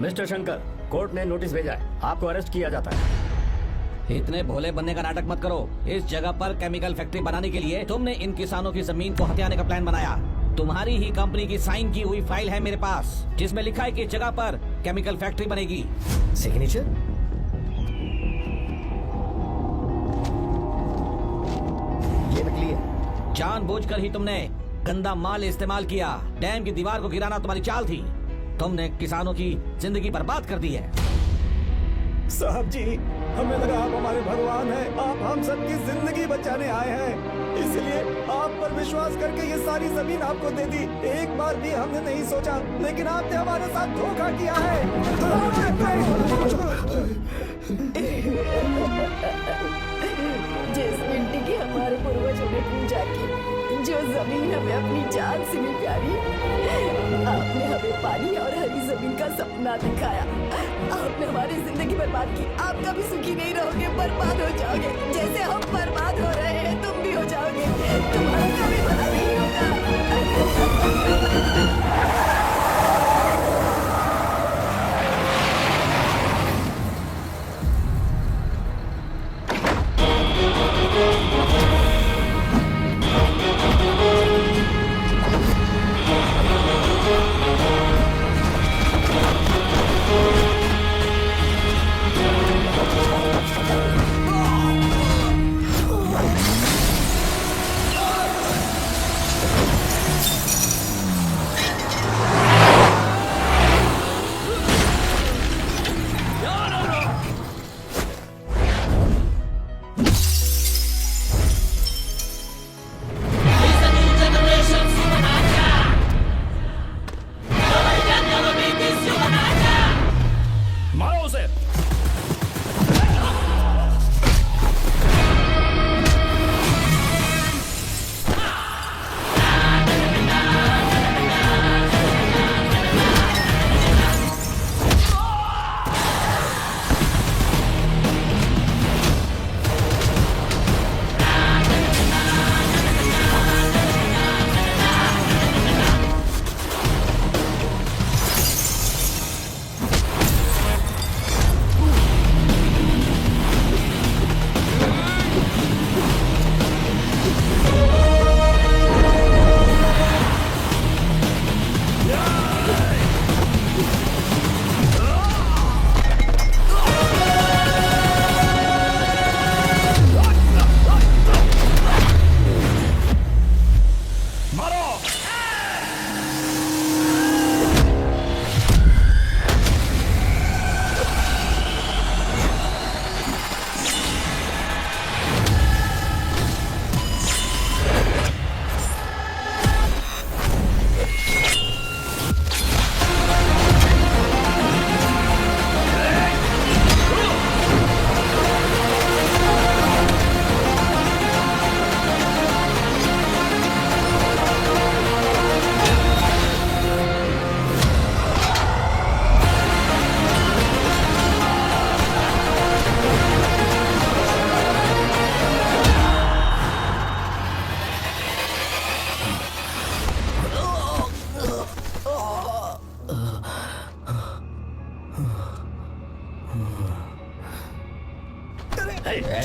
Mister Shankar, court ने notice भेजा है, आपको अरेस्ट किया जाता है। इतने भोले बनने का नाटक मत करो। इस जगह पर केमिकल फैक्ट्री बनाने के लिए तुमने इन किसानों की जमीन को हथियाने का प्लान बनाया। तुम्हारी ही कंपनी की साइन की हुई फाइल है मेरे पास, जिसमें लिखा है कि इस जगह पर केमिकल फैक्ट्री बनेगी। सिग्नेचर? ये नकली है। जानबूझकर ही तुमने गंदा माल इस्तेमाल किया। डैम की दीवार को गिराना तुम्हारी चाल थी। तुमने किसानों की जिंदगी बर्बाद कर दी है। साहब जी, हमें लगा आप हमारे भगवान हैं, आप हम सबकी जिंदगी बचाने आए हैं, इसलिए आप पर विश्वास करके ये सारी जमीन आपको दे दी। एक बार भी हमने नहीं सोचा, लेकिन आपने हमारे साथ धोखा किया है। जिस मिट्टी की हमारे पूर्वजों ने पूजा की, जो जमीन हमें अपनी जान से भी प्यारी, आपने हमें पानी और हरी जमीन का सपना दिखाया। आपने हमारी जिंदगी बर्बाद की। आप कभी सुखी नहीं रहोगे, बर्बाद हो जाओगे। जैसे हम बर्बाद हो रहे हैं, तुम भी हो जाओगे। तुम्हारा कभी भला नहीं होगा।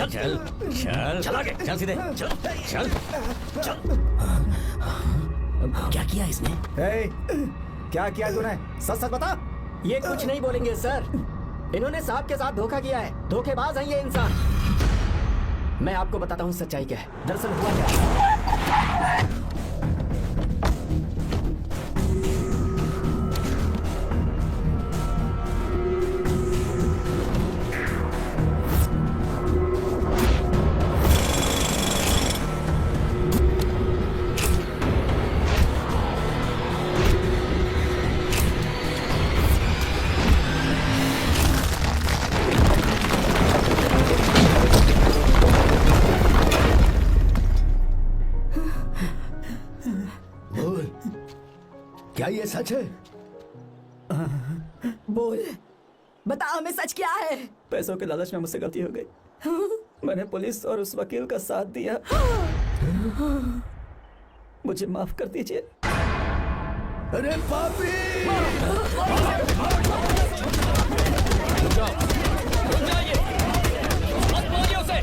चल चल चल आगे, चल सीधे, चल चल चल। क्या किया इसने? क्या किया तूने? सच सच बता। ये कुछ नहीं बोलेंगे सर। इन्होंने साहब के साथ धोखा किया है। धोखेबाज हैं ये इंसान। मैं आपको बताता हूँ सच्चाई क्या है। दरअसल हुआ क्या है। क्या ये सच है? बोल, बता हमें सच क्या है? पैसों के लालच में मुझसे गलती हो गई। मैंने पुलिस और उस वकील का साथ दिया। मुझे माफ कर दीजिए। अरे पापी! रुक जाओ, रुक जाइए, मत मारिए उसे।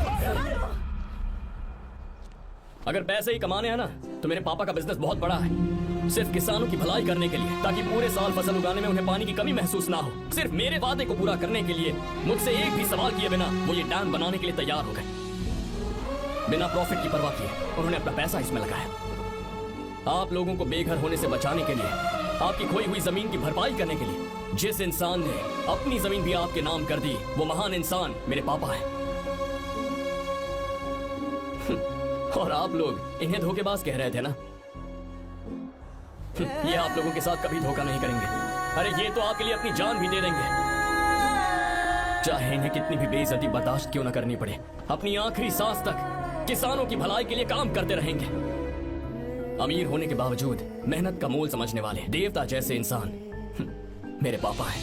अगर पैसे ही कमाने हैं ना तो मेरे पापा का बिजनेस बहुत बड़ा है, सिर्फ किसानों की भलाई करने के लिए, ताकि पूरे साल फसल उगाने में उन्हें पानी की कमी महसूस ना हो। सिर्फ मेरे वादे को पूरा करने के लिए मुझसे एक भी सवाल किए बिना वो ये डैम बनाने के लिए तैयार हो गए। बिना प्रॉफिट की परवाह किए उन्होंने अपना पैसा इसमें लगाया। आप लोगों को बेघर होने से बचाने के लिए, आपकी खोई हुई जमीन की भरपाई करने के लिए जिस इंसान ने अपनी जमीन भी आपके नाम कर दी, वो महान इंसान मेरे पापा है। और आप लोग इन्हें धोखेबाज कह रहे थे ना? ये आप लोगों के साथ कभी धोखा नहीं करेंगे। अरे ये तो आपके लिए अपनी जान भी दे देंगे, चाहे इन्हें कितनी भी बेइज्जती बर्दाश्त क्यों न करनी पड़े। अपनी आखिरी सांस तक किसानों की भलाई के लिए काम करते रहेंगे। अमीर होने के बावजूद मेहनत का मोल समझने वाले देवता जैसे इंसान मेरे पापा हैं।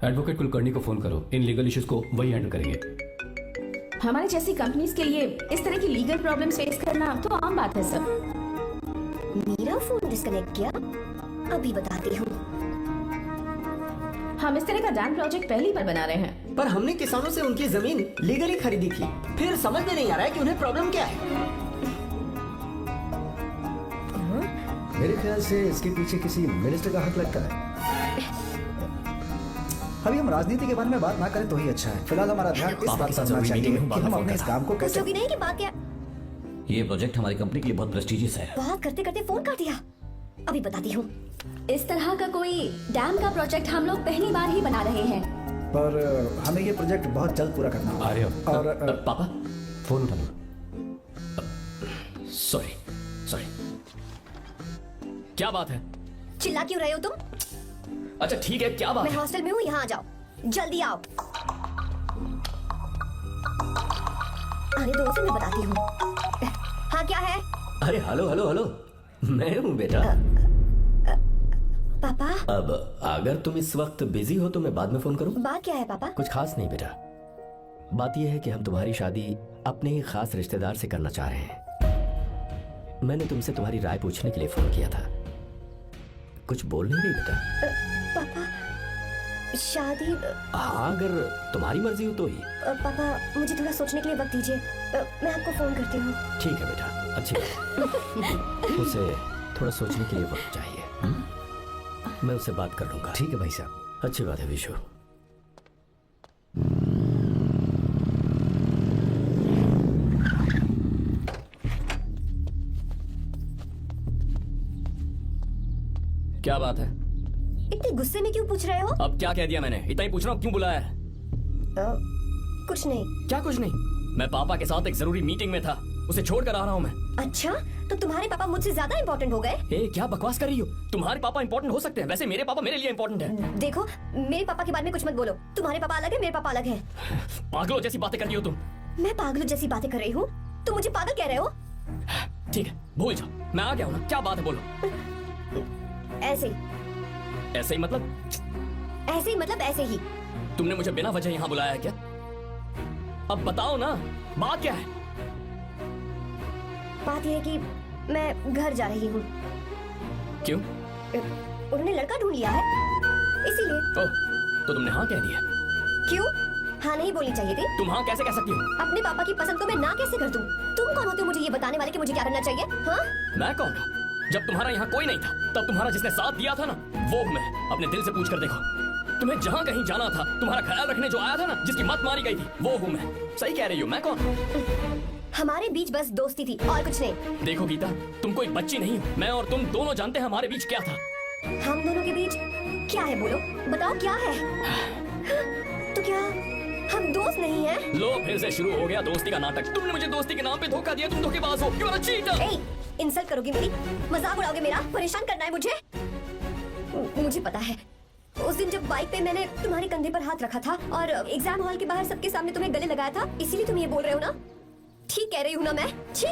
एडवोकेट कुलकर्णी को फोन करो, इन लीगल इश्यूज को वही हैंडल करेंगे। हमारी जैसी कंपनीज के लिए इस तरह की लीगल प्रॉब्लम्स फेस करना तो आम बात है सर। मेरा फोन डिस्कनेक्ट किया, अभी बताती हूँ। हम इस तरह का डैम प्रोजेक्ट पहली बार बना रहे हैं। पर हमने किसानों से उनकी जमीन लीगली खरीदी थी, फिर समझ में नहीं आ रहा है कि उन्हें प्रॉब्लम क्या है। मेरे ख्याल से इसके पीछे किसी मिनिस्टर का हक लगता है। अभी हम राजनीति के बारे में बात ना करें तो ही अच्छा है। फिलहाल हमारा ध्यान इस बात पर होना चाहिए कि हम अपने इस काम को कैसे। पूछोगी नहीं कि बात क्या? ये प्रोजेक्ट हमारी कंपनी के लिए बहुत प्रेस्टिजियस है। बात करते करते फोन काट दिया, अभी बताती हूँ। इस तरह का कोई डैम का प्रोजेक्ट हम लोग पहली बार ही बना रहे हैं। पर हमें ये प्रोजेक्ट बहुत जल्द पूरा करना होगा। आर्य, और पापा फोन उठा लो। सॉरी सॉरी, क्या बात है? चिल्ला क्यों रहे हो तुम? अच्छा ठीक है, क्या बात मैं है? हॉस्टल में हूँ, यहाँ आ जाओ, जल्दी आओ। आने दो उसे, मैं बताती हूँ। हाँ क्या है? अरे हेलो हेलो हेलो, मैं हूँ बेटा। पापा, अब अगर तुम इस वक्त बिजी हो तो मैं बाद में फोन करूँ? बात क्या है पापा? कुछ खास नहीं बेटा, बात यह है कि हम तुम्हारी शादी अपने ही खास रिश्तेदार से करना चाह रहे हैं। मैंने तुमसे तुम्हारी राय पूछने के लिए फोन किया था। कुछ बोल नहीं रही बेटा? पापा, शादी? हाँ, अगर तुम्हारी मर्जी हो तो ही। पापा, मुझे थोड़ा सोचने के लिए वक्त दीजिए, मैं आपको फोन करती हूँ। ठीक है बेटा, अच्छी बात। उसे थोड़ा सोचने के लिए वक्त चाहिए। मैं उससे बात कर लूंगा। ठीक है भाई साहब। अच्छी बात है विशु। क्या बात है? इतने गुस्से में क्यों पूछ रहे हो? अब क्या कह दिया मैंने? इतना ही पूछ रहा हूँ, क्यों बुलाया है? कुछ नहीं। क्या कुछ नहीं? मैं पापा के साथ एक जरूरी मीटिंग में था, उसे छोड़ कर आ रहा हूँ मैं। अच्छा, तो तुम्हारे पापा मुझसे ज्यादा इम्पोर्टेंट हो गए? ए, क्या बकवास कर रही हो? तुम्हारे पापा इंपॉर्टेंट हो सकते हैं, वैसे मेरे पापा मेरे लिए इंपॉर्टेंट है। देखो, मेरे पापा के बारे में कुछ मत बोलो। तुम्हारे पापा अलग है, मेरे पापा अलग है। पागलों जैसी बातें करती हो तुम। मैं पागलों जैसी बातें कर रही हूँ? तुम मुझे पागल कह रहे हो? ठीक है, भूल जाओ, मैं आ गया हूँ ना। क्या बात है, बोलो। ऐसे ही। ऐसे ही मतलब? ऐसे ही मतलब ऐसे ही। तुमने मुझे बिना वजह यहाँ बुलाया है क्या? अब बताओ ना, बात क्या है? बात यह है कि मैं घर जा रही हूँ। क्यों? उन्होंने लड़का ढूंढ लिया है, इसीलिए। ओह, तो तुमने हाँ कह दिया? क्यों? हाँ नहीं बोलनी चाहिए थी? तुम हाँ कैसे कह सकती हो? अपने पापा की पसंद को मैं ना कैसे कर दूं? तुम कौन होते हो मुझे ये बताने वाले कि मुझे क्या करना चाहिए? हाँ? मैं कौन हूँ? जब तुम्हारा यहाँ कोई नहीं था, तब तुम्हारा जिसने साथ दिया था ना, वो हूँ मैं। अपने दिल से पूछ कर देखो, तुम्हें जहाँ कहीं जाना था, तुम्हारा ख्याल रखने जो आया था ना, जिसकी मत मारी गई थी, वो हूँ मैं। सही कह रही हो, मैं कौन हूँ? हमारे बीच बस दोस्ती थी और कुछ नहीं। देखो गीता, तुम कोई बच्ची नहीं हो। मैं और तुम दोनों जानते हैं हमारे बीच क्या था। हम दोनों के बीच क्या है? बोलो, बताओ क्या है? तो क्या हम दोस्त नहीं हैं? लो, फिर से शुरू हो गया दोस्ती का नाटक। तुमने मुझे दोस्ती के नाम पे धोखा दिया, तुम धोखेबाज हो। You are a cheater. ए, इंसल्ट करोगे मेरी? मजाक उड़ाओगे मेरा? परेशान करना है मुझे? मुझे पता है, उस दिन जब बाइक पे मैंने तुम्हारे कंधे पर हाथ रखा था और एग्जाम हॉल के बाहर सबके सामने तुम्हें गले लगाया था, इसीलिए तुम ये बोल रहे हो ना? ठीक कह रही हूँ ना मैं? छी,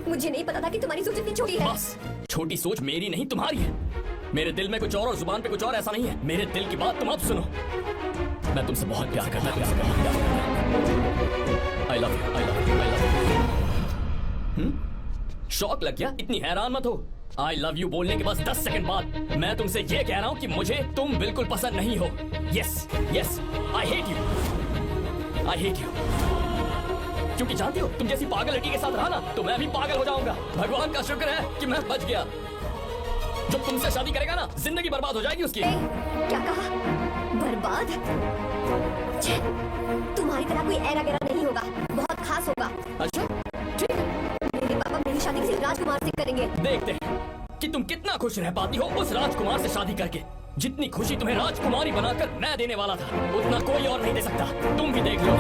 मुझे नहीं पता था कि तुम्हारी सोच इतनी छोटी है। बस छोटी सोच मेरी नहीं तुम्हारी है। मेरे दिल में कुछ और जुबान पे कुछ और, ऐसा नहीं है। मेरे दिल की बात तुम अब सुनो। मैं तुमसे बहुत प्यार करता हूँ। I love you, I love you, I love you. शौक लग गया? इतनी हैरान मत हो। आई लव यू बोलने के बस 10 सेकंड बाद मैं तुमसे ये कह रहा हूँ कि मुझे तुम बिल्कुल पसंद नहीं हो। Yes yes, I hate you, I hate you. क्योंकि जानती हो, तुम जैसी पागल लड़की के साथ रहा ना तो मैं भी पागल हो जाऊंगा। भगवान का शुक्र है कि मैं बच गया। जो तुमसे शादी करेगा ना, जिंदगी बर्बाद हो जाएगी उसकी। क्या कहा? बर्बाद? छे, तुम्हारी तरह कोई ऐरा गैरा नहीं होगा, बहुत खास होगा। अच्छा ठीक है, मेरे पापा मेरी शादी किसी राजकुमार से करेंगे। देखते हैं कि तुम कितना खुश रह पाती हो उस राजकुमार से शादी करके। जितनी खुशी तुम्हें राजकुमारी बनाकर मैं देने वाला था, उतना कोई और नहीं दे सकता। तुम भी देख लो।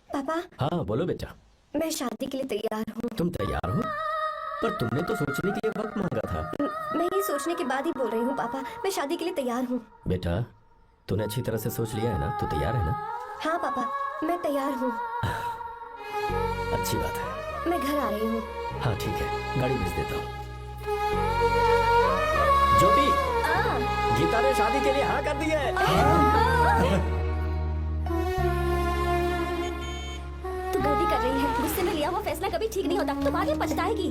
पापा, हाँ बोलो बेटा। मैं शादी के लिए तैयार हूँ। तुम तैयार हो? पर तुमने तो सोचने के लिए वक्त मांगा था। मैं ये सोचने के बाद ही बोल रही हूँ पापा, मैं शादी के लिए तैयार हूँ। बेटा तूने अच्छी तरह से सोच लिया है ना? तू तैयार है ना? हाँ पापा, मैं तैयार हूँ। अच्छी बात है। मैं घर आ रही हूँ। हाँ ठीक है, गाड़ी भेज देता हूँ। ज्योति, गीता ने शादी के लिए हाँ कर दी है। तू गलती कर रही है। गुस्से में लिया हुआ फैसला कभी ठीक नहीं होता। तू आगे पछताएगी।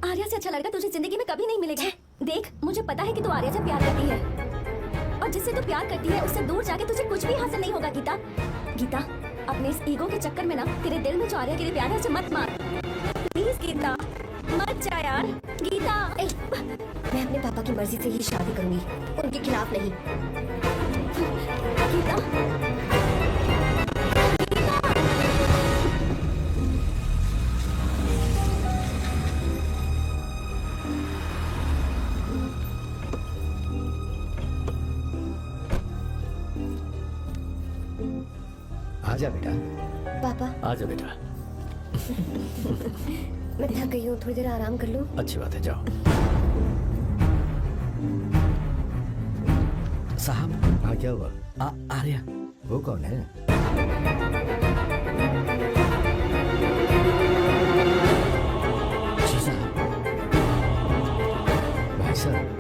आर्या से अच्छा लड़का तुझे जिंदगी में कभी नहीं मिलेगा। देख, मुझे पता है कि तू आर्या से प्यार करती है और जिससे तू प्यार करती है उससे दूर जाके तुझे कुछ भी हासिल नहीं होगा। गीता, गीता, अपने इस ईगो के चक्कर में ना तेरे दिल में जो आर्या के लिए प्यार है उसे मत मार। प्लीज गीता, मत जा यार। गीता, मैं अपने पापा की मर्जी से ही शादी करूंगी, उनके खिलाफ नहीं। गीता, आजा बेटा। पापा, आजा बेटा। मैं थक गई हूँ, थोड़ी देर आराम कर लूँ। अच्छी बात है, जाओ। साहब, हाँ क्या हुआ? आर्या। वो कौन है? जी साहब। भाई साहब,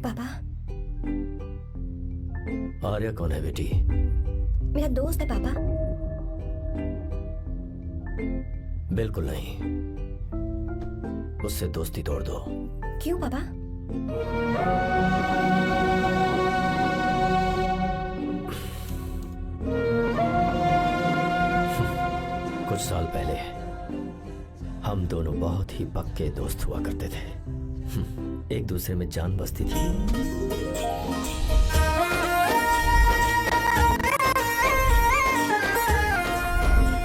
पापा, आर्या कौन है बेटी? मेरा दोस्त है पापा। बिल्कुल नहीं, उससे दोस्ती तोड़ दो। क्यों पापा? कुछ साल पहले हम दोनों बहुत ही पक्के दोस्त हुआ करते थे। एक दूसरे में जान बसती थी।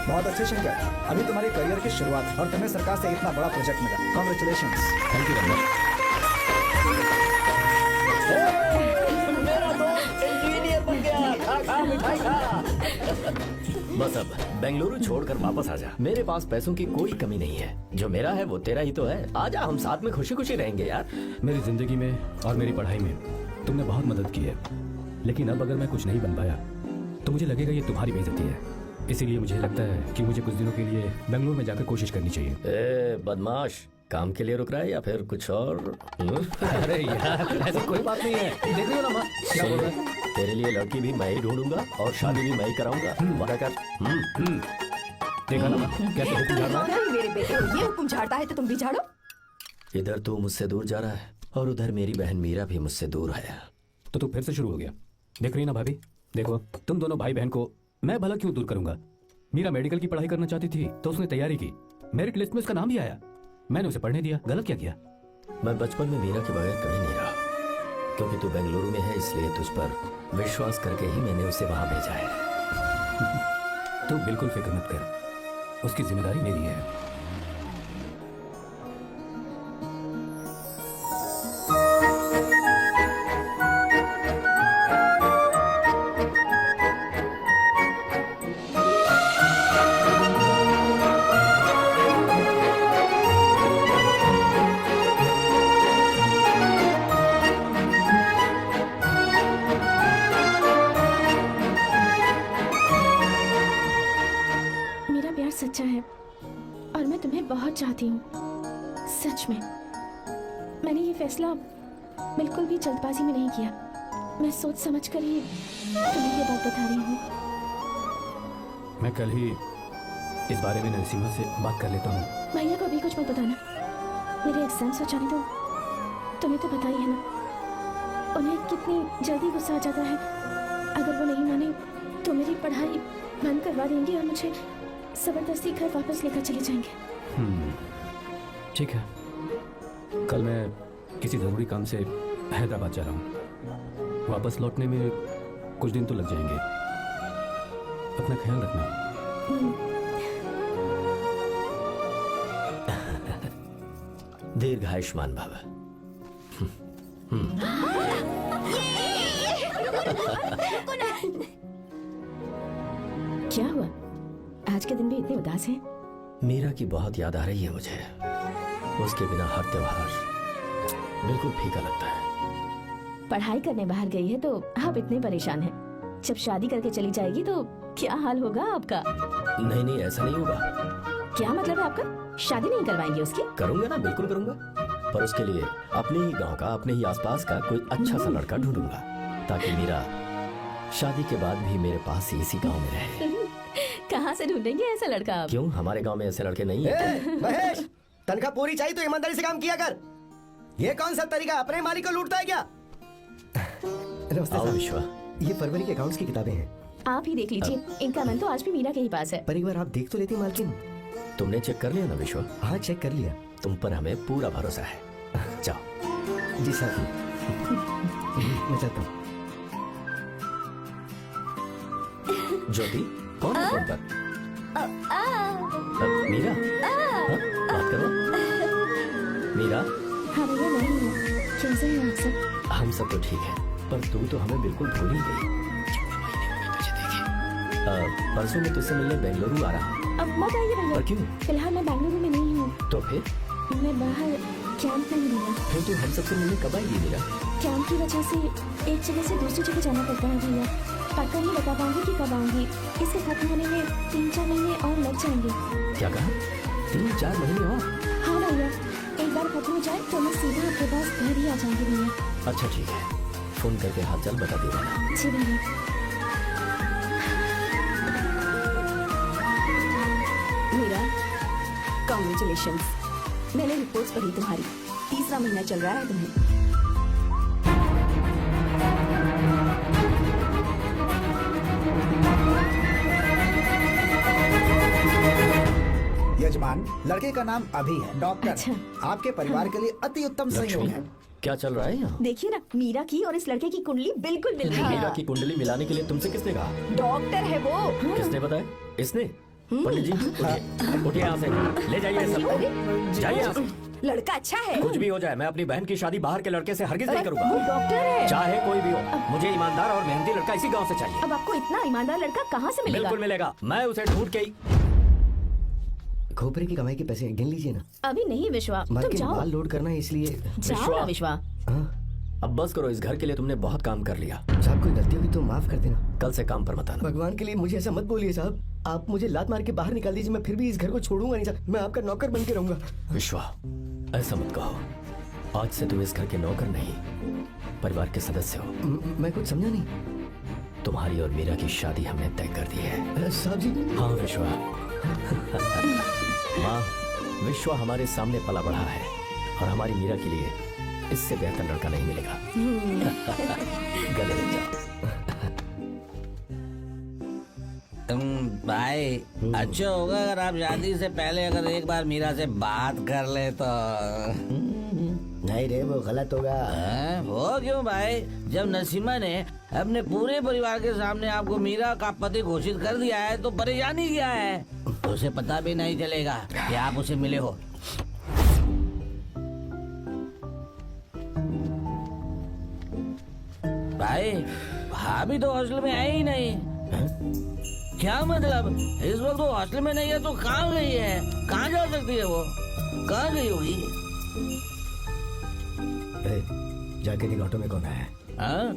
बहुत अच्छे शंकर, अभी तुम्हारे करियर की शुरुआत और तुम्हें सरकार से इतना बड़ा प्रोजेक्ट मिला। कॉन्ग्रेचुलेशंस। Thank you Raman. मेरा दोस्त इंजीनियर बन गया। खा खा मिठाई खा। बस अब बेंगलुरु छोड़कर वापस आ जा। मेरे पास पैसों की कोई कमी नहीं है। जो मेरा है वो तेरा ही तो है। आजा, हम साथ में खुशी खुशी रहेंगे यार। मेरी जिंदगी में और मेरी पढ़ाई में तुमने बहुत मदद की है, लेकिन अब अगर मैं कुछ नहीं बन पाया तो मुझे लगेगा ये तुम्हारी बेइज्जती है। इसीलिए मुझे लगता है कि मुझे कुछ दिनों के लिए बेंगलुरु में जाकर कोशिश करनी चाहिए। ए बदमाश, काम के लिए रुक रहा है या फिर कुछ और? अरे यार, ऐसी कोई बात नहीं है। देख रही हो ना माँ, क्या बोल रहा है? तेरे लिए लड़की भी मैं ही ढूंढूंगा और शादी भी मैं ही कराऊंगा। वादा कर। देखा ना कैसे हुक्म झाड़ रहा है? अरे मेरे बेटे, ये हुक्म झाड़ता है तो तुम भी झाड़ो। इधर तू मुझसे दूर जा रहा है और उधर मेरी बहन मीरा भी मुझसे दूर है। तो तू फिर से शुरू हो गया। देख रही ना भाभी, देखो तुम दोनों भाई बहन को मैं भला क्यों दूर करूंगा। मीरा मेडिकल की पढ़ाई करना चाहती थी तो उसने तैयारी की, मेरिट लिस्ट में उसका नाम भी आया, मैंने उसे पढ़ने दिया। गलत क्या किया? मैं बचपन में मीरा के बगैर कभी नहीं रहा, क्योंकि तू बेंगलुरु में है, इसलिए तुझ पर विश्वास करके ही मैंने उसे वहां भेजा है। तू बिल्कुल फिक्र मत कर, उसकी जिम्मेदारी मेरी है। मेरा प्यार सच्चा है और मैं तुम्हें बहुत चाहती हूँ, सच में। मैंने ये फैसला बिल्कुल भी जल्दबाजी में नहीं किया, मैं सोच समझ कर ही तुम्हें ये बात बता रही हूँ। मैं कल ही इस बारे में नरसिम्हा से बात कर लेता हूँ। भैया को अभी कुछ मत बताना, मेरे एग्जाम्स हो जाने दो। तुम्हें तो पता ही है ना, उन्हें कितनी जल्दी गुस्सा आ जाता है। अगर वो नहीं माने तो मेरी पढ़ाई बंद करवा देंगे और मुझे जबरदस्ती घर वापस लेकर चले जाएंगे। ठीक है, कल मैं किसी ज़रूरी काम से हैदराबाद जा रहा हूँ। वापस लौटने में कुछ दिन तो लग जाएंगे। अपना ख्याल रखना। दीर्घायुष्मान भव। क्या हुआ, आज के दिन भी इतने उदास हैं? मीरा की बहुत याद आ रही है मुझे। उसके बिना हर त्योहार बिल्कुल फीका लगता है। पढ़ाई करने बाहर गई है तो आप इतने परेशान हैं। जब शादी करके चली जाएगी तो क्या हाल होगा आपका? नहीं नहीं, ऐसा नहीं होगा। क्या मतलब है आपका? शादी नहीं करवाएंगे उसकी? करूंगा ना, बिल्कुल करूंगा, पर उसके लिए अपने ही गांव का, अपने ही आसपास का कोई अच्छा सा लड़का ढूंढूंगा, ताकि मीरा शादी के बाद भी मेरे पास ही इसी गांव में रहे। कहाँ से ढूंढेंगे ऐसा लड़का आप? क्यों, हमारे गांव में ऐसे लड़के नहीं है? महेश, तनख्वाह पूरी चाहिए तो ईमानदारी से काम किया कर। ये कौन सा तरीका, अपने मालिक को लूटता है क्या? नमस्ते आओ साहब। विश्वा। ये फरवरी के अकाउंट्स की किताबें हैं, आप ही देख लीजिए, इनका मन तो आज भी मीरा के ही पास है। पर एक बार आप देख तो लेती मालकिन। तुमने चेक कर लिया ना विश्वा? हाँ, चेक कर लिया। तुम पर हमें पूरा भरोसा है। जाओ। जी साहब। मैं चलता हूँ। ज्योति, कौन है फोन पर? मीरा? हाँ, बात करो। मीरा, हाँ भैया, मैं ही हूँ। कैसे हैं आप सब? हम सब तो ठीक है, पर तू तो हमें बिल्कुल भूल ही गई। परसों मैं तुझसे मिलने बेंगलुरु आ रहा हूँ। अब मत आइए भैया। पर क्यों? फिलहाल मैं बेंगलुरु में नहीं हूँ, तो फिर मैं बाहर कैंप में हूँ भैया। फिर तू हम सबसे मिलने कब आएगी मीरा? कैंप की वजह से एक जगह से दूसरी जगह जाना पड़ता है भैया। पक्का नहीं बता पाऊंगी कि कब आऊंगी। इसके खत्म होने में 3-4 महीने और लग जाएंगे। क्या कहा? 3-4 महीने और? हाँ भैया, एक बार खत्म हो जाए तो मैं सीधा आपके पास घर ही आ जाऊंगी भैया। अच्छा ठीक है, फोन करके हाल चाल बता दे देना। जी भैया। मीरा, कॉन्ग्रेचुलेशंस। मैंने रिपोर्ट्स पढ़ी तुम्हारी, 3रा महीना चल रहा है तुम्हें। यजमान, लड़के का नाम अभी है, डॉक्टर। अच्छा। आपके परिवार के लिए अति उत्तम संयोग लक्ष्मी, है। क्या चल रहा है यहाँ? देखिए ना, मीरा की और इस लड़के की कुंडली बिल्कुल मिल रही है। मीरा की कुंडली मिलाने के लिए तुमसे किसने कहा? डॉक्टर है वो। किसने बताया? इसने? पंडित जी, उठिए, उठिए यहाँ से, ले जाइए सब, जाइए यहाँ से। लड़का अच्छा है। कुछ भी हो जाए, मैं अपनी बहन की शादी बाहर के लड़के से हरगिज नहीं वो करूंगा। डॉक्टर है। चाहे कोई भी हो, मुझे ईमानदार और मेहनती लड़का इसी गांव से चाहिए। अब आपको इतना ईमानदार लड़का कहाँ से मिलेगा? बिल्कुल मिलेगा, मैं उसे ढूंढ के ही। खोपरे की कमाई के पैसे गिन लीजिए ना। अभी नहीं विश्वा, तुम मालकिन, जाओ। माल लोड करना है, इसलिए। जाओ ना विश्वा। हाँ, अब बस करो, इस घर के लिए तुमने बहुत काम कर लिया। साहब कोई गलती होगी तो माफ कर देना। कल से काम पर मत आना। भगवान के लिए मुझे ऐसा मत बोलिए साहब। आप मुझे लात मार के बाहर निकाल दीजिए, मैं फिर भी इस घर को छोड़ूंगा नहीं साहब। मैं आपका नौकर बन के रहूंगा। विश्वा, ऐसा मत कहो। आज से तुम इस घर के नौकर नहीं, परिवार के सदस्य हो। मैं कुछ समझा नहीं। तुम्हारी और मीरा की शादी हमने तय कर दी है। साहब जी। हाँ विश्वा। माँ, विश्वा हमारे सामने पला बढ़ा है और हमारी मीरा के लिए इससे बेहतर लड़का नहीं मिलेगा। गले लग जाओ। भाई, अच्छा होगा अगर आप शादी से पहले अगर एक बार मीरा से बात कर ले तो। नहीं रे, वो गलत होगा। वो क्यों भाई? जब नसीमा ने अपने पूरे परिवार के सामने आपको मीरा का पति घोषित कर दिया है तो परेशानी क्या है? उसे पता भी नहीं चलेगा कि आप उसे मिले हो। भाई भाभी तो हॉस्टल में है ही नहीं। क्या मतलब? इस वक्त वो हॉस्टल में नहीं है तो कहाँ गई है? कहाँ जा सकती है वो? कहाँ गई होगी? जाके देख ऑटो में कौन है। हाँ?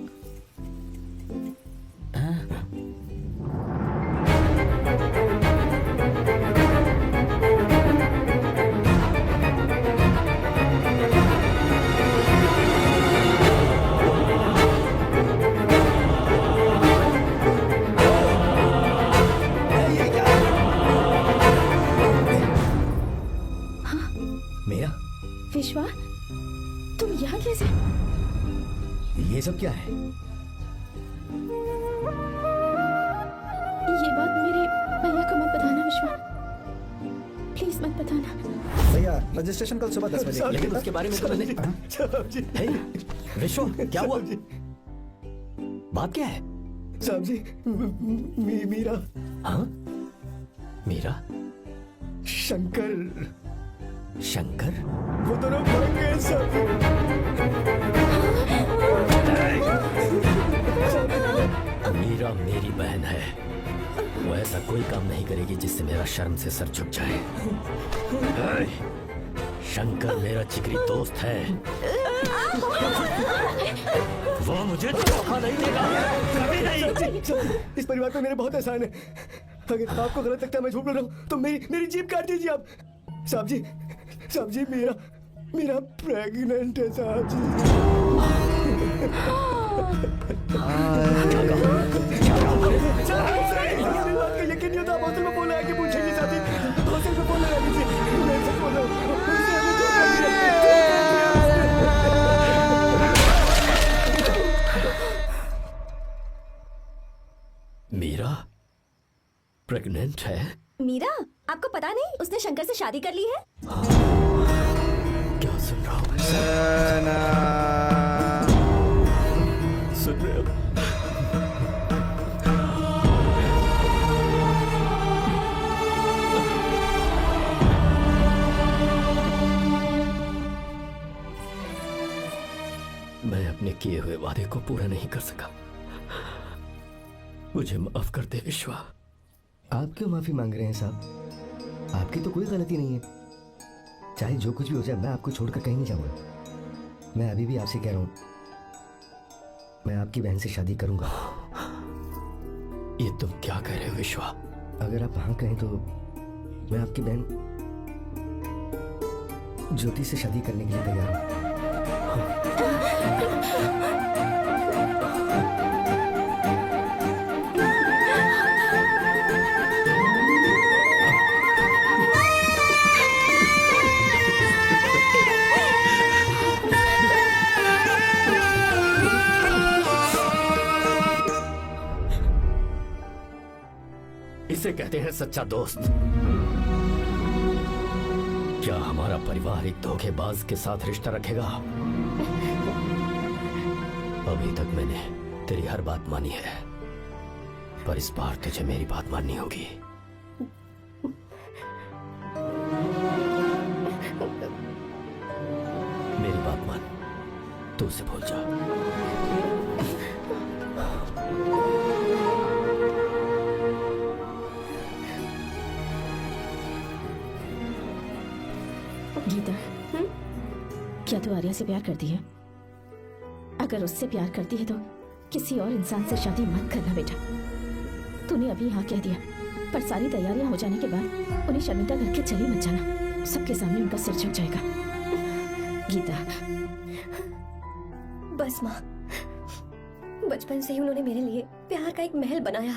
मेरा विश्वा, तुम यहाँ कैसे? ये सब क्या है? ये बात मेरे भैया को मत बताना विश्वा, प्लीज मत बताना। भैया रजिस्ट्रेशन कल सुबह 10 बजे। लेकिन उसके बारे में तो मैंने। हे, विश्व, क्या हुआ? बात क्या है? साहब जी, मीरा, हाँ? मीरा? शंकर, शंकर? वो दोनों भाग गए साहब जी। मीरा मेरी बहन है, वो ऐसा कोई काम नहीं करेगी जिससे मेरा शर्म से सर झुक जाए। शंकर मेरा जिगरी दोस्त है, वो मुझे धोखा नहीं देगा, कभी नहीं। इस परिवार पे मेरे बहुत एहसान है। अगर आपको गलत लगता है मैं झूठ बोल रहा हूँ तो मेरी जीभ काट दीजिए आप। साहब जी, मीरा प्रेग्नेंट है साहब जी। बात का यकीन नहीं होता। आप होटल में फोन लगा के पूछेंगे साथी, होटल में फोन लगा दीजिए। मैं सच बोल रहा हूँ, उसने हमें धोखा दिया। मीरा प्रेग्नेंट है? मीरा, आपको पता नहीं उसने शंकर से शादी कर ली है? क्या सुन रहा हूँ? सुन रहे हो? मैं अपने किए हुए वादे को पूरा नहीं कर सका, मुझे माफ कर दे विश्वा। आप क्यों माफी मांग रहे हैं साहब? आपकी तो कोई गलती नहीं है। चाहे जो कुछ भी हो जाए, मैं आपको छोड़कर कहीं नहीं जाऊंगा। मैं अभी भी आपसे कह रहा हूं, मैं आपकी बहन से शादी करूंगा। ये तुम क्या कह रहे हो विश्वा? अगर आप हाँ कहें तो मैं आपकी बहन ज्योति से शादी करने के लिए तैयार हूं। इसे कहते हैं सच्चा दोस्त। क्या हमारा परिवार एक धोखेबाज के साथ रिश्ता रखेगा? अभी तक मैंने तेरी हर बात मानी है, पर इस बार तुझे मेरी बात माननी होगी। मेरी बात मान, तू उसे भूल जा। गीता, क्या तू आर्या से प्यार करती है? अगर उससे प्यार करती है तो किसी और इंसान से शादी मत करना बेटा। तूने अभी हाँ कह दिया, पर सारी तैयारियां हो जाने के बाद उन्हें शर्मिंदा करके चली मत जाना, सबके सामने उनका सिर झुक जाएगा। गीता, बस माँ, बचपन से ही उन्होंने मेरे लिए प्यार का एक महल बनाया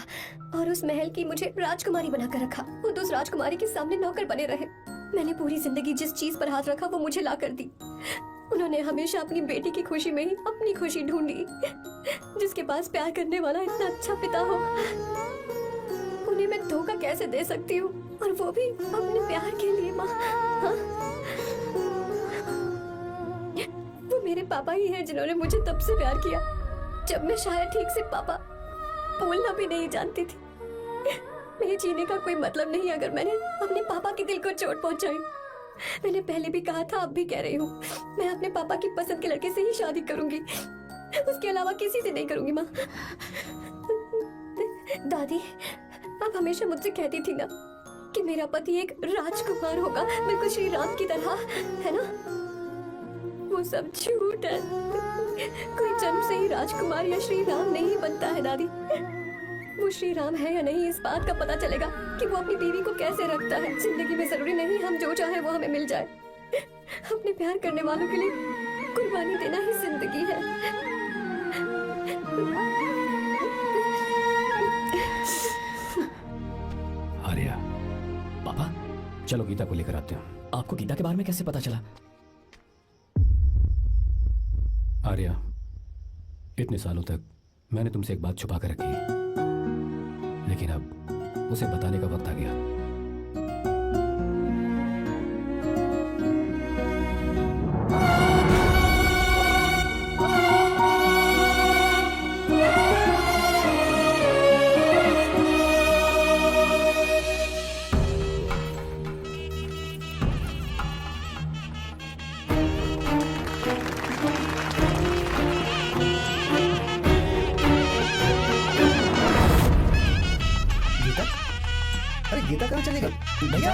और उस महल की मुझे राजकुमारी बनाकर रखा। खुद उस राजकुमारी के सामने नौकर बने रहे। मैंने पूरी जिंदगी जिस चीज पर हाथ रखा वो मुझे ला कर दी। उन्होंने हमेशा अपनी बेटी की खुशी में ही अपनी खुशी ढूंढी। जिसके पास प्यार करने वाला इतना अच्छा पिता हो, उन्हें मैं धोखा कैसे दे सकती हूँ, और वो भी अपने प्यार के लिए। माँ, हाँ? पापा ही हैं जिन्होंने मुझे तब से प्यार किया जब मैं शायद ठीक से पापा बोलना भी नहीं जानती थी। मेरे जीने का कोई मतलब नहीं अगर मैंने अपने पापा के दिल को चोट पहुंचाई। मैंने पहले भी कहा था, अब भी कह रही हूँ, मैं अपने पापा की पसंद के लड़के से ही शादी करूंगी, उसके अलावा किसी से नहीं करूंगी। माँ, दादी आप हमेशा मुझसे कहती थी ना कि मेरा पति एक राजकुमार होगा, बिल्कुल श्री राम की तरह, है ना? वो सब झूठ है। कोई जन्म से ही राजकुमार या श्री राम नहीं बनता है दादी। वो श्री राम है या नहीं, इस बात का पता चलेगा कि वो अपनी बीवी को कैसे रखता है। जिंदगी में जरूरी नहीं हम जो चाहे वो हमें मिल जाए। अपने प्यार करने वालों के लिए कुर्बानी देना ही जिंदगी है। आर्या, पापा, चलो गीता को लेकर आते हैं। आपको गीता के बारे में कैसे पता चला? आर्या, इतने सालों तक मैंने तुमसे एक बात छुपा कर रखी, लेकिन अब उसे बताने का वक्त आ गया। गीता कहाँ चली गई? भैया,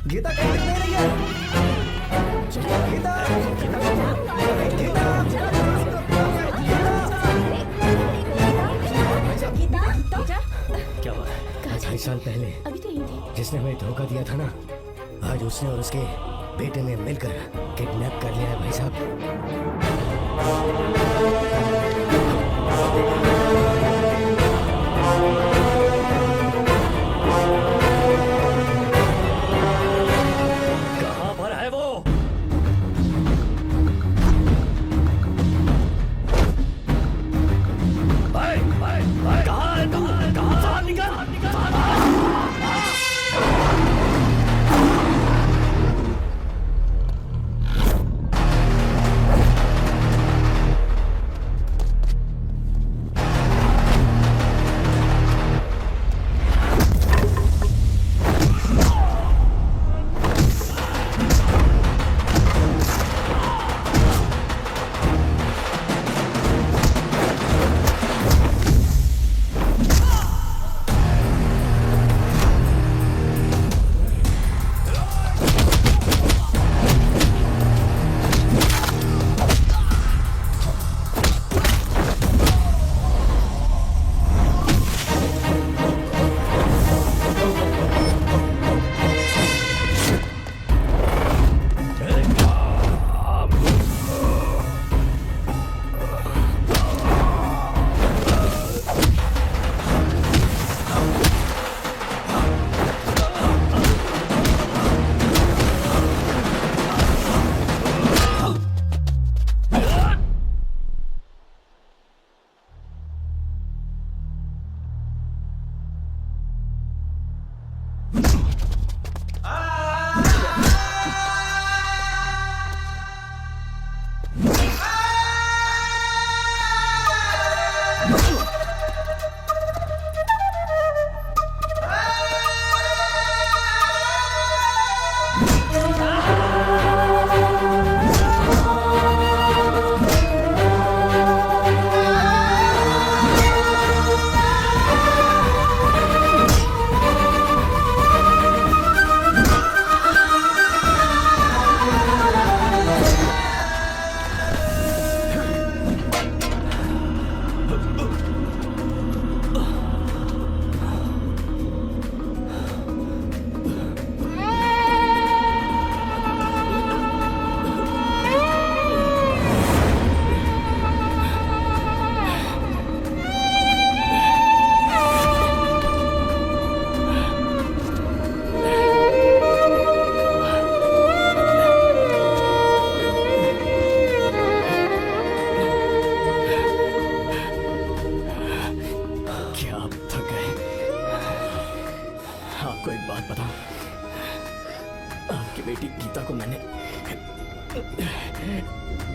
गीता कहीं दिख नहीं रही है। गीता, क्या हुआ? 2.5 साल पहले अभी तो यही थी। जिसने हमें धोखा दिया था ना, आज उसने और उसके बेटे ने मिलकर किडनैप कर लिया है भाई साहब। कहाँ पर है वो? कहाँ है तू? बाहर निकल!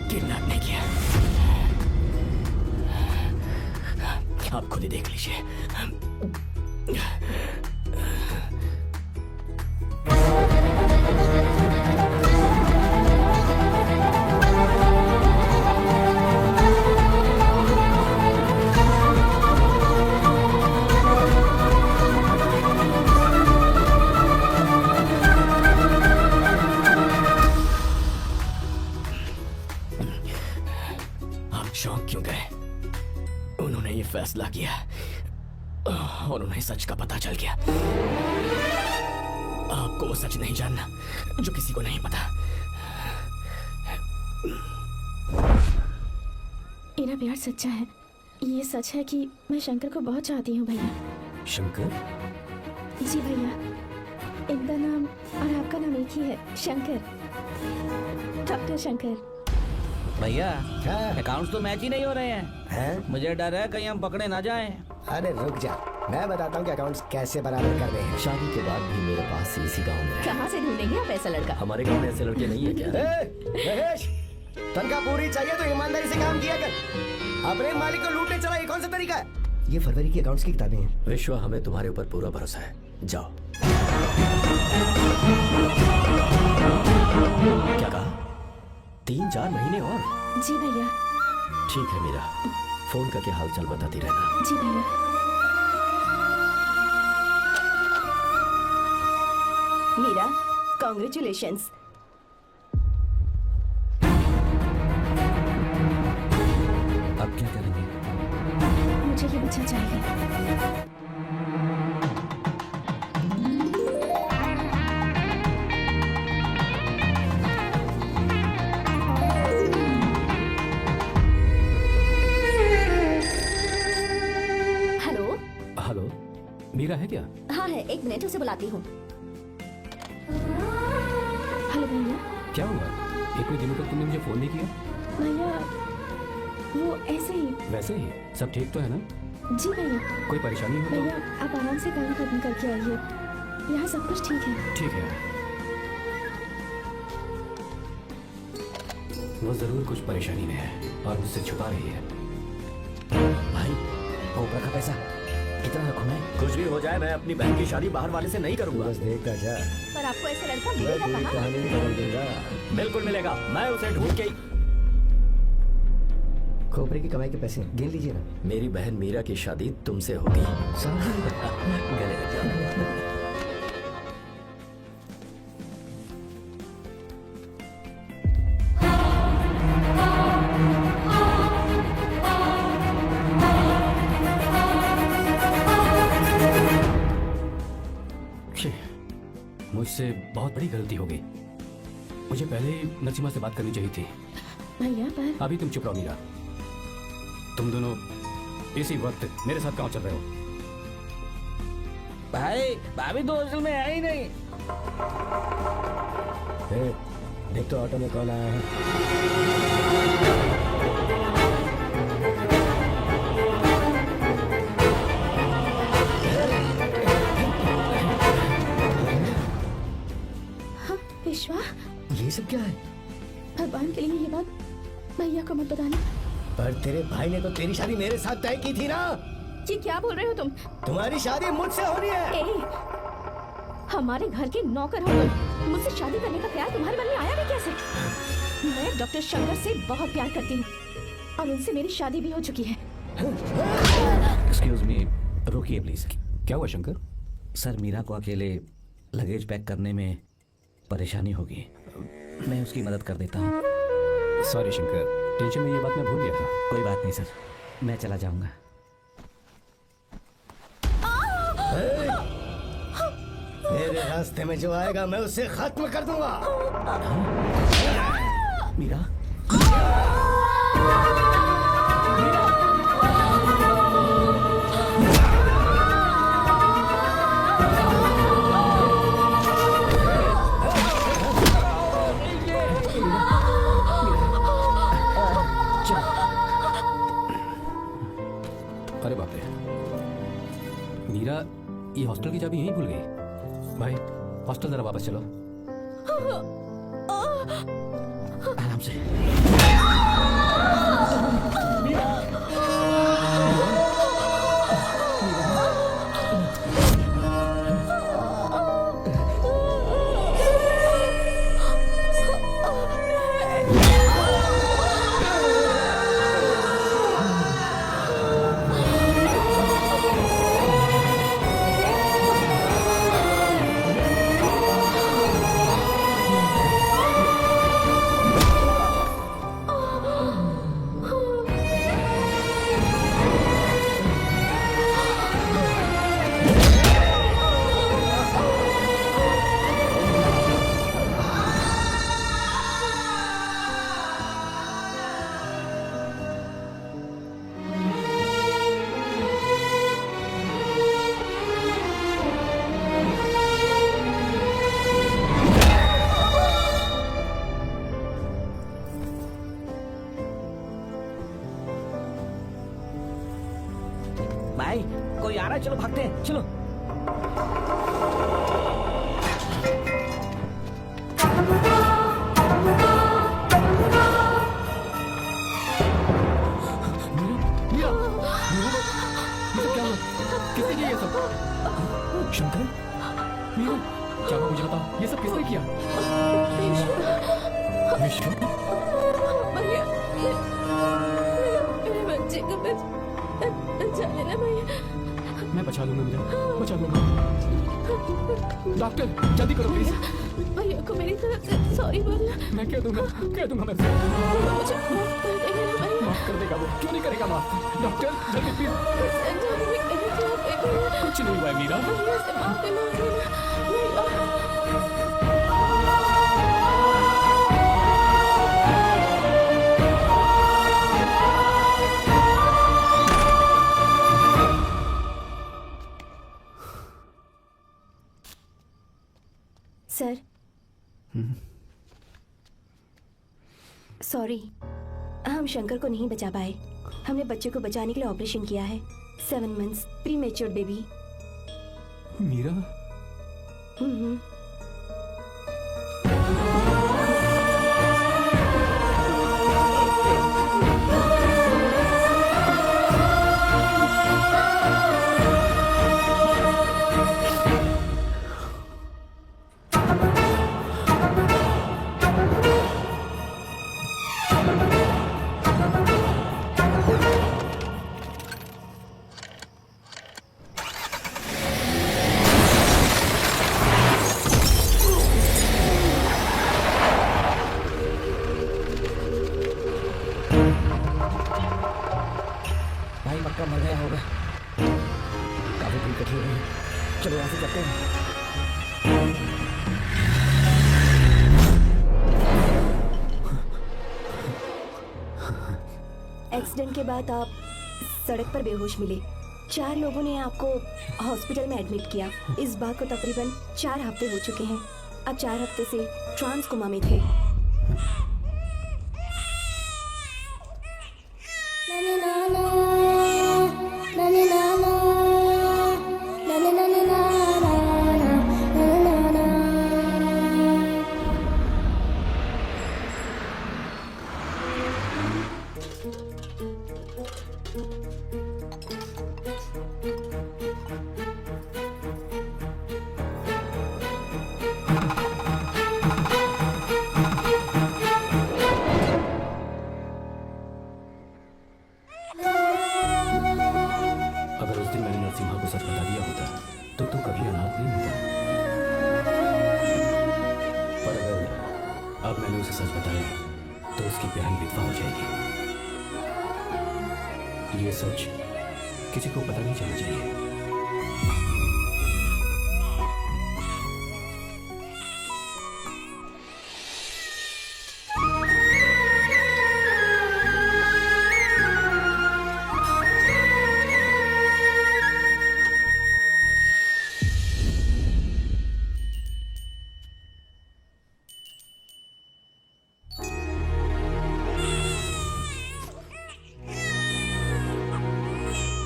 किडनैप नहीं किया। आप खुद ही देख लीजिए। चौंक क्यों गए? उन्होंने ये फैसला किया और उन्हें सच का पता चल गया। आपको वो सच नहीं जानना जो किसी को नहीं पता। मेरा प्यार सच्चा है। ये सच है कि मैं शंकर को बहुत चाहती हूँ भैया। शंकर? जी भैया, इनका नाम और आपका नाम एक ही है, शंकर, डॉक्टर शंकर। भैया क्या? अकाउंट्स तो मैच ही नहीं हो रहे हैं। मुझे डर है कहीं हम पकड़े ना जाएं। अरे रुक जा, मैं बताता हूँ कि अकाउंट्स कैसे बराबर कर रहे हैं। शादी के बाद भी मेरे पास इसी गांव में है। कहाँ से ढूंढेंगे आप ऐसा लड़का? हमारे गांव में ऐसे लड़के नहीं है क्या? महेश, तनख्वाह पूरी चाहिए तो ईमानदारी से काम किया कर। अपने मालिक को लूटने चला, ये कौन सा तरीका है? ये फरवरी की अकाउंट्स की किताबें हैं। विश्वा, हमें तुम्हारे ऊपर पूरा भरोसा है। जाओ। क्या कहा? 3-4 महीने और? जी भैया। ठीक है मीरा, फोन करके हालचाल बताती रहना। जी भैया। मीरा, कॉन्ग्रेचुलेशंस। अब क्या करेंगे? मुझे ये बच्चा चाहिए। हेलो। हेलो, मीरा है क्या? हाँ है, एक मिनट, उसे बुलाती हूँ। हेलो भैया। क्या हुआ? इतने दिनों तक तुमने मुझे फोन नहीं किया? भैया वो ऐसे ही। वैसे ही सब ठीक तो है ना? जी भैया। कोई परेशानी हो भैया आप आराम से काम खत्म करके आइए, यहाँ सब कुछ ठीक है। तो? ठीक है। वो जरूर कुछ परेशानी में है और मुझसे छुपा रही है। भाई, ऊपर का पैसा कितना रखूं मैं? कुछ भी हो जाए, मैं अपनी बहन की शादी बाहर वाले से नहीं करूंगा। बस देखता जा, पर आपको ऐसा लड़का मैं मिलेगा पूरी कहाँ? कहानी बदल दूंगा। बिल्कुल मिलेगा, मैं उसे ढूंढ के ही। खोपरे की कमाई के पैसे गिन लीजिए ना। मेरी बहन मीरा की शादी तुमसे होगी। गले लग जाओ। मुझसे बहुत बड़ी गलती हो गई। मुझे पहले ही नरसिम्हा से बात करनी चाहिए थी। भैया पर अभी तुम चुप रहो मीरा। तुम दोनों इसी वक्त मेरे साथ कहाँ चल रहे हो? भाई भाभी तो हॉस्टल में है ही नहीं। देख तो ऑटो में कौन आया है। विश्वा, ये सब क्या है? भगवान के लिए ये बात भैया को मत बताना। पर तेरे भाई ने तो तेरी शादी मेरे साथ तय की थी ना। ये क्या बोल रहे हो तुम? तुम्हारी शादी मुझसे होनी है। ए, हमारे घर के नौकर हो तुम। मुझसे शादी करने का ख्याल तुम्हारे मन में आया भी कैसे? मैं डॉक्टर शंकर से बहुत प्यार करती हूँ और उनसे मेरी शादी भी हो चुकी है। एक्सक्यूज मी, रोकिए प्लीज। क्या हुआ शंकर? सर, मीरा को अकेले लगेज पैक करने में परेशानी होगी, मैं उसकी मदद कर देता हूँ। सॉरी शंकर, टेंशन में ये बात मैं भूल गया था। कोई बात नहीं सर, मैं चला जाऊंगा। मेरे रास्ते में जो आएगा मैं उसे खत्म कर दूंगा। मीरा, अरे बाप रे, मीरा ये हॉस्टल की चाबी यहीं भूल गई। भाई हॉस्टल जरा वापस चलो। आराम से। भाई कोई आ रहा है, चलो भागते हैं, चलो। किसने किया ये सब? शंकर, मीरा, क्या हुआ मुझे बताओ, ये सब किसने किया? विश्व, भैया, मेरे बच्चे को बचा लेना भैया। मैं बचा लूंगा मीरा, बचा लूंगा। डॉक्टर जल्दी करो प्लीज। भैया को मेरी तरफ से सॉरी बोलना। मैं कह दूंगा मैं। मुझे माफ कर देगा ना भैया। माफ कर देगा वो, क्यों नहीं करेगा माफ? डॉक्टर जल्दी प्लीज। कुछ नहीं हुआ है मीरा। भैया से माफी मांग लेना। सर, सॉरी, हम शंकर को नहीं बचा पाए। हमने बच्चे को बचाने के लिए ऑपरेशन किया है। 7 months premature baby. Meera, भाई पक्का मर गया होगा। काफी भीड़ इकट्ठी हो गई है। चलो यहाँ से चलते हैं। एक्सीडेंट के बाद आप सड़क पर बेहोश मिले। 4 लोगों ने आपको हॉस्पिटल में एडमिट किया। इस बात को तकरीबन 4 हफ्ते हो चुके हैं। आप 4 हफ्ते से ट्रांस कोमा में थे। अगर उस दिन मैंने नरसिम्हा को सच बता दिया होता तो तू कभी अनाथ नहीं होता। पर अगर अब मैंने उसे सच बताया तो उसकी प्यारी विधवा हो जाएगी। ये सच किसी को पता नहीं चलना चाहिए।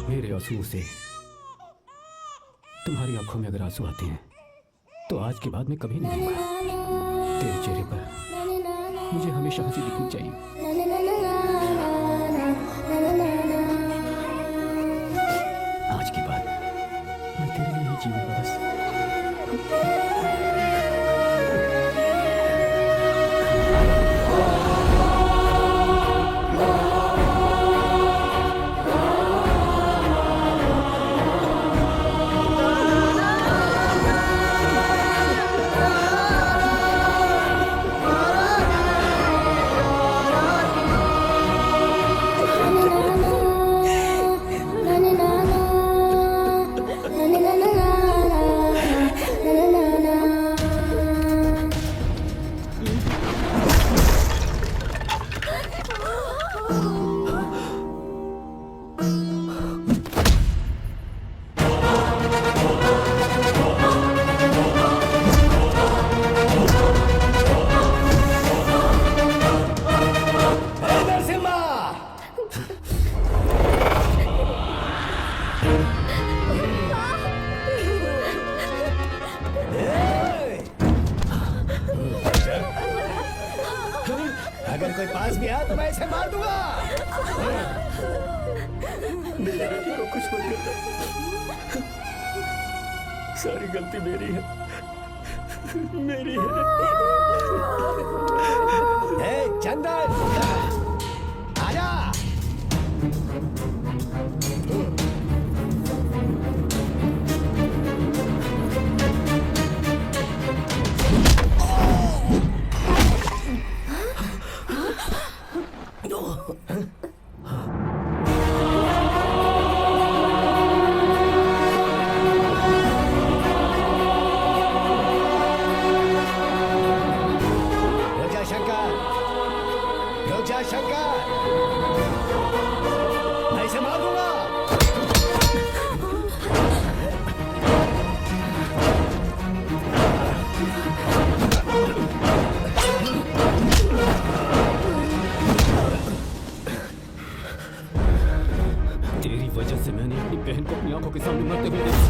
मेरे आंसुओं से तुम्हारी आंखों में अगर आंसू आते हैं तो आज के बाद मैं कभी नहीं लूंगा। तेरे चेहरे पर मुझे हमेशा हंसी दिखनी चाहिए। आज के बाद मैं तेरे लिए ही जीऊंगा बस। अगर कोई पास भी आया तो मैं इसे मार दूंगा। मेरी बेटी को कुछ मत करना, सारी गलती मेरी है, मेरी है। चंदन आजा। शंकर, मैं इसे मार दूंगा। तेरी वजह से मैंने अपनी बहन को अपनी आंखों के सामने मरते हुए देखा।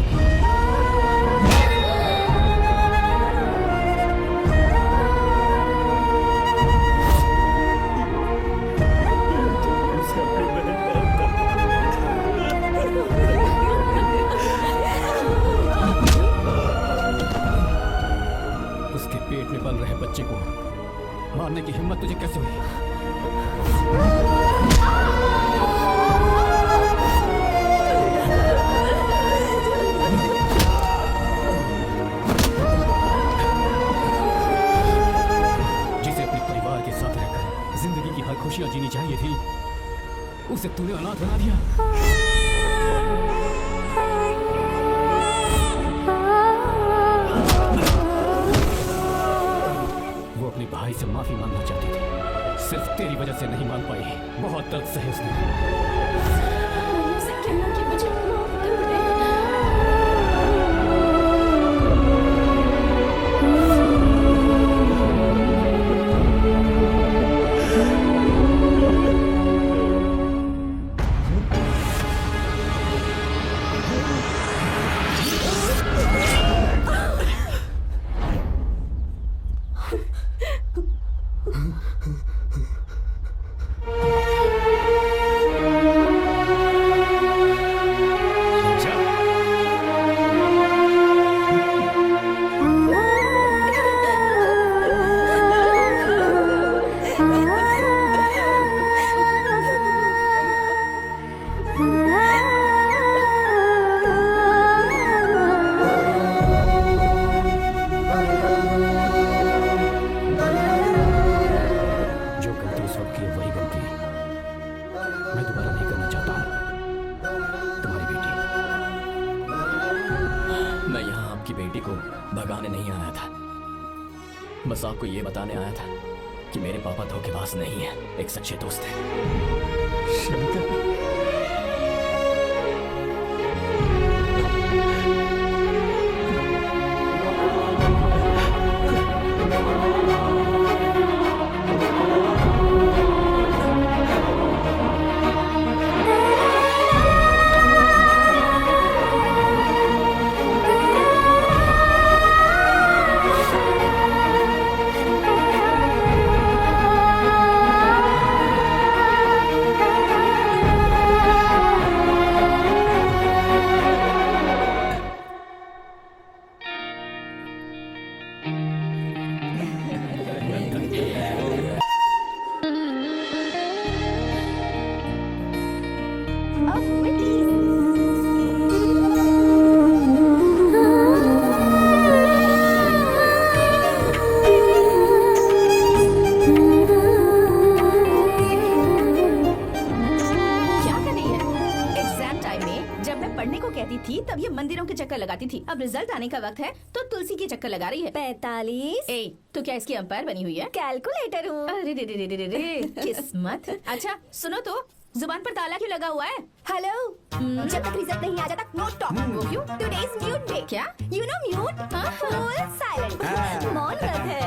पेट में पल रहे बच्चे को मारने की हिम्मत तुझे कैसे हुई? जिसे अपने परिवार के साथ रहकर जिंदगी की हर खुशियां जीनी चाहिए थी, उसे तूने अनाथ बना दिया। अपने भाई से माफी मांगना चाहती थी, सिर्फ तेरी वजह से नहीं मांग पाई। बहुत दर्द सहे उसने। कहना कि मुझे माफ कर दे। भगाने नहीं आया था, बस आपको ये बताने आया था कि मेरे पापा धोखेबाज नहीं है, एक सच्चे दोस्त हैं। शंकर, रिजल्ट आने का वक्त है तो तुलसी के चक्कर लगा रही है। 45। ए, तो क्या इसकी अंपायर बनी हुई है? कैलकुलेटर हूँ। अरे रे रे रे रे रे किस्मत। अच्छा सुनो तो, जुबान पर ताला क्यों लगा हुआ है? हेलो, जब तक रिजल्ट नहीं आ जाता नो टॉक। वो क्यों? Today's mute day. क्या? You know mute, full silent, मौन व्रत है।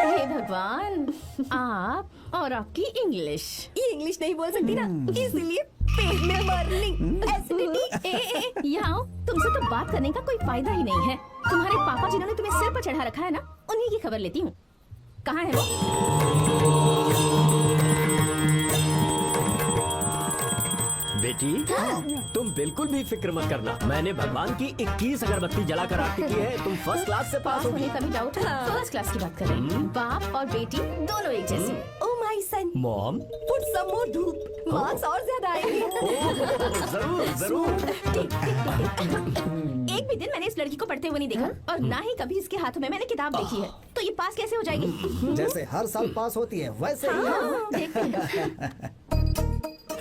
हे भगवान, आप और आपकी इंग्लिश। ये इंग्लिश नहीं बोल सकती ना, इसलिए पेट में बर्निंग, एसिडिटी। ए, यहाँ आओ, तुमसे तो बात करने का कोई फायदा ही नहीं है। तुम्हारे पापा जिन्होंने तुम्हें सिर पर चढ़ा रखा है ना, उन्हीं की खबर लेती हूँ। कहाँ है वो? बेटी तुम बिल्कुल भी फिक्र मत करना, मैंने भगवान की 21 अगरबत्ती जलाकर आरती की है, तुम फर्स्ट क्लास से पास पास होगी। होने का भी डाउट है। फर्स्ट क्लास की बात कर रहे हैं। बाप और बेटी दोनों एक जैसे। Oh my son, mom put some more धूप, मार्क्स और ज्यादा आएंगे। जरूर जरूर। एक भी दिन मैंने इस लड़की को पढ़ते हुए नहीं देखा और ना ही कभी इसके हाथों में मैंने किताब देखी है, तो ये पास कैसे हो जाएगी? जैसे हर साल पास होती है वैसे ही। हाँ, देखते हैं।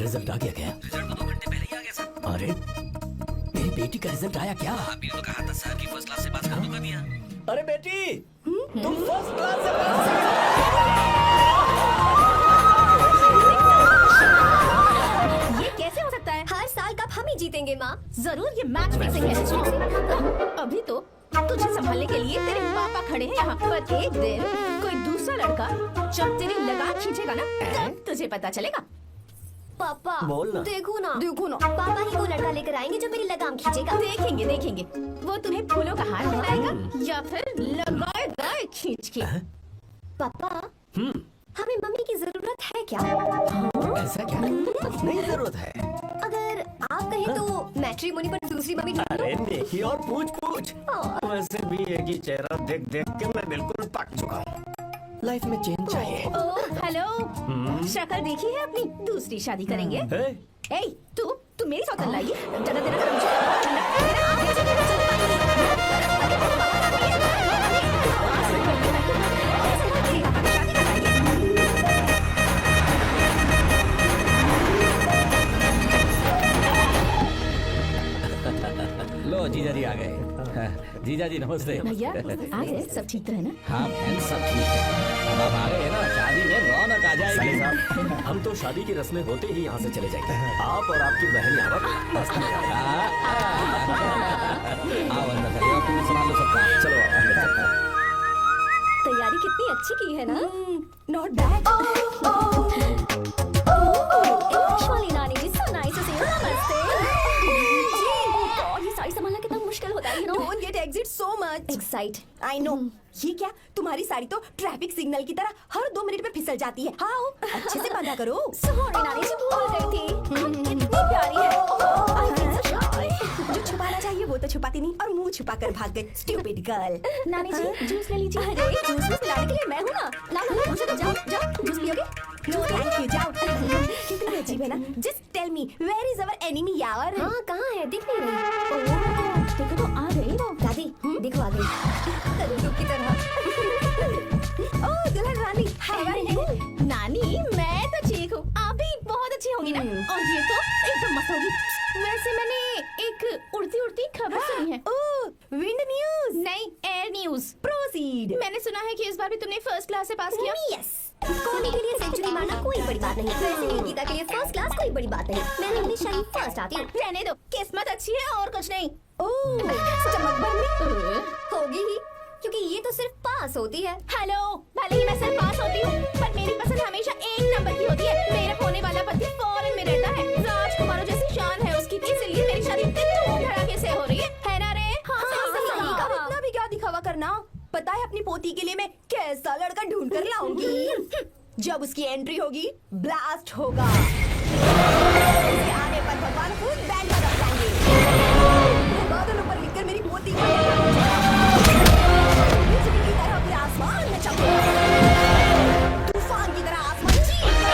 रिजल्ट आ गया क्या? रिजल्ट तो 2 घंटे पहले ही आ गया सर। अरे मेरी बेटी का रिजल्ट आया क्या? अभी तो कहा था सर कि फर्स्ट क्लास से पास कर दूंगा दिया। अरे बेटी तुम फर्स्ट क्लास से पास हो ये कैसे हो सकता है? हर साल कप हम ही जीतेंगे माँ। जरूर ये मैच फिक्सिंग है। अभी तो तुझे संभालने के लिए तेरे पापा खड़े हैं यहाँ पर। एक दिन कोई दूसरा लड़का जब तेरी लगाम खींचेगा ना, तब तुझे पता चलेगा। पापा बोल ना। देखो ना, देखो ना, पापा ही वो लड़का लेकर आएंगे जो मेरी लगाम खींचेगा। देखेंगे देखेंगे, वो तुम्हें फूलों का हार पहनाएगा या फिर लगाएगा खींच के। पापा हमें मम्मी की जरूरत है क्या? ऐसा क्या? नहीं जरूरत है। अगर आप कहें तो मैट्रिमोनी पर दूसरी मम्मी ढूंढ लो। अरे देखी और पूछ वैसे भी एक ही चेहरा देख देख के मैं बिल्कुल पक चुका हूँ, लाइफ में चेंज चाहिए। ओह हेलो, शक्ल देखी है अपनी? दूसरी शादी करेंगे। हे? ए, तू मेरी सौतन लाएगी? ज्यादा देर अगर मुझे लो जीजा जी आ गए। जीजा जी नमस्ते। भैया आ गए, सब ठीक तो है ना? हाँ बहन सब ठीक है। अब आप आ गए ना, शादी में रौनक आ जाएगी। साहब हम तो शादी की रस्में होते ही यहाँ से चले जाएंगे, आप और आपकी बहन यहाँ पर मस्त में जाएंगे। आओ अंदर चलिए, और तुम संभाल लो सबका। चलो अंदर चलते हैं। तैयारी कितनी अच्छी की है ना? Not bad. नानी जी so nice to see you. नमस्ते। और ये साड़ी संभालना कितना मुश्किल होता है, you know? Don't get excited so much. Excite. I know. ये क्या, तुम्हारी साड़ी तो ट्रैफिक सिग्नल की तरह हर 2 मिनट में फिसल जाती है। हाँ, अच्छे से बांधा करो। Sorry नानी जी, भूल गई थी। कितनी प्यारी है। I feel so shy. जो छुपाना चाहिए वो तो छुपाती नहीं और मुंह छुपाकर भाग गई। Stupid girl. नानी जी जूस ले लीजिए। अरे जूस में पिलाने के लिए मैं हूँ ना। लाओ मुझे तो जाओ जूस पियोगे? थैंक यू, जाओ। कितनी अजीब है ना। Just tell me where is our enemy यार? हाँ कहाँ है, दिख नहीं रही। ओह देखो तो आ गई वो। दादी देखो आ गई तरंगों की तरह। ओह दुल्हन रानी, how are you? नानी मैं तो ठीक हूँ, आप भी बहुत अच्छी होंगी ना। और ये तो एकदम मस्त होगी। वैसे मैंने एक उड़ती उड़ती खबर सुनी है। ओह विंड न्यूज। नहीं, एयर न्यूज। प्रोसीड। मैंने सुना है कि इस बार भी तुमने फर्स्ट क्लास से पास किया। यस, कोहली के लिए सेंचुरी मारना कोई बड़ी बात नहीं। वैसे ही गीता के लिए फर्स्ट क्लास कोई बड़ी बात नहीं। मैं हमेशा ही फर्स्ट आती हूँ। रहने दो, किस्मत अच्छी है और कुछ नहीं। ओह चमक भरनी होगी ही, क्योंकि ये तो सिर्फ पास होती है। हेलो, भले ही मैं सिर्फ पास होती हूँ, पर मेरी पसंद हमेशा 1 नंबर की होती है। मेरा होने वाला पति फॉरेन में रहता है, राजकुमारों जैसी शान है उसकी, इसलिए मेरी शादी इतने धूम धड़ाके से हो रही है ना रे? हाँ, सही कहा। अब इतना भी क्या दिखावा करना। पता है अपनी पोती के लिए मैं कैसा लड़का ढूंढ कर लाऊंगी। जब उसकी एंट्री होगी ब्लास्ट होगा, उसके आने पर भगवान खुद बैंड बजा जाएंगे। बादलों पर लिखकर मेरी पोती को बिजली की तरह अपने आसमान में चमकेगा, तूफान की तरह आसमान चीखेगा।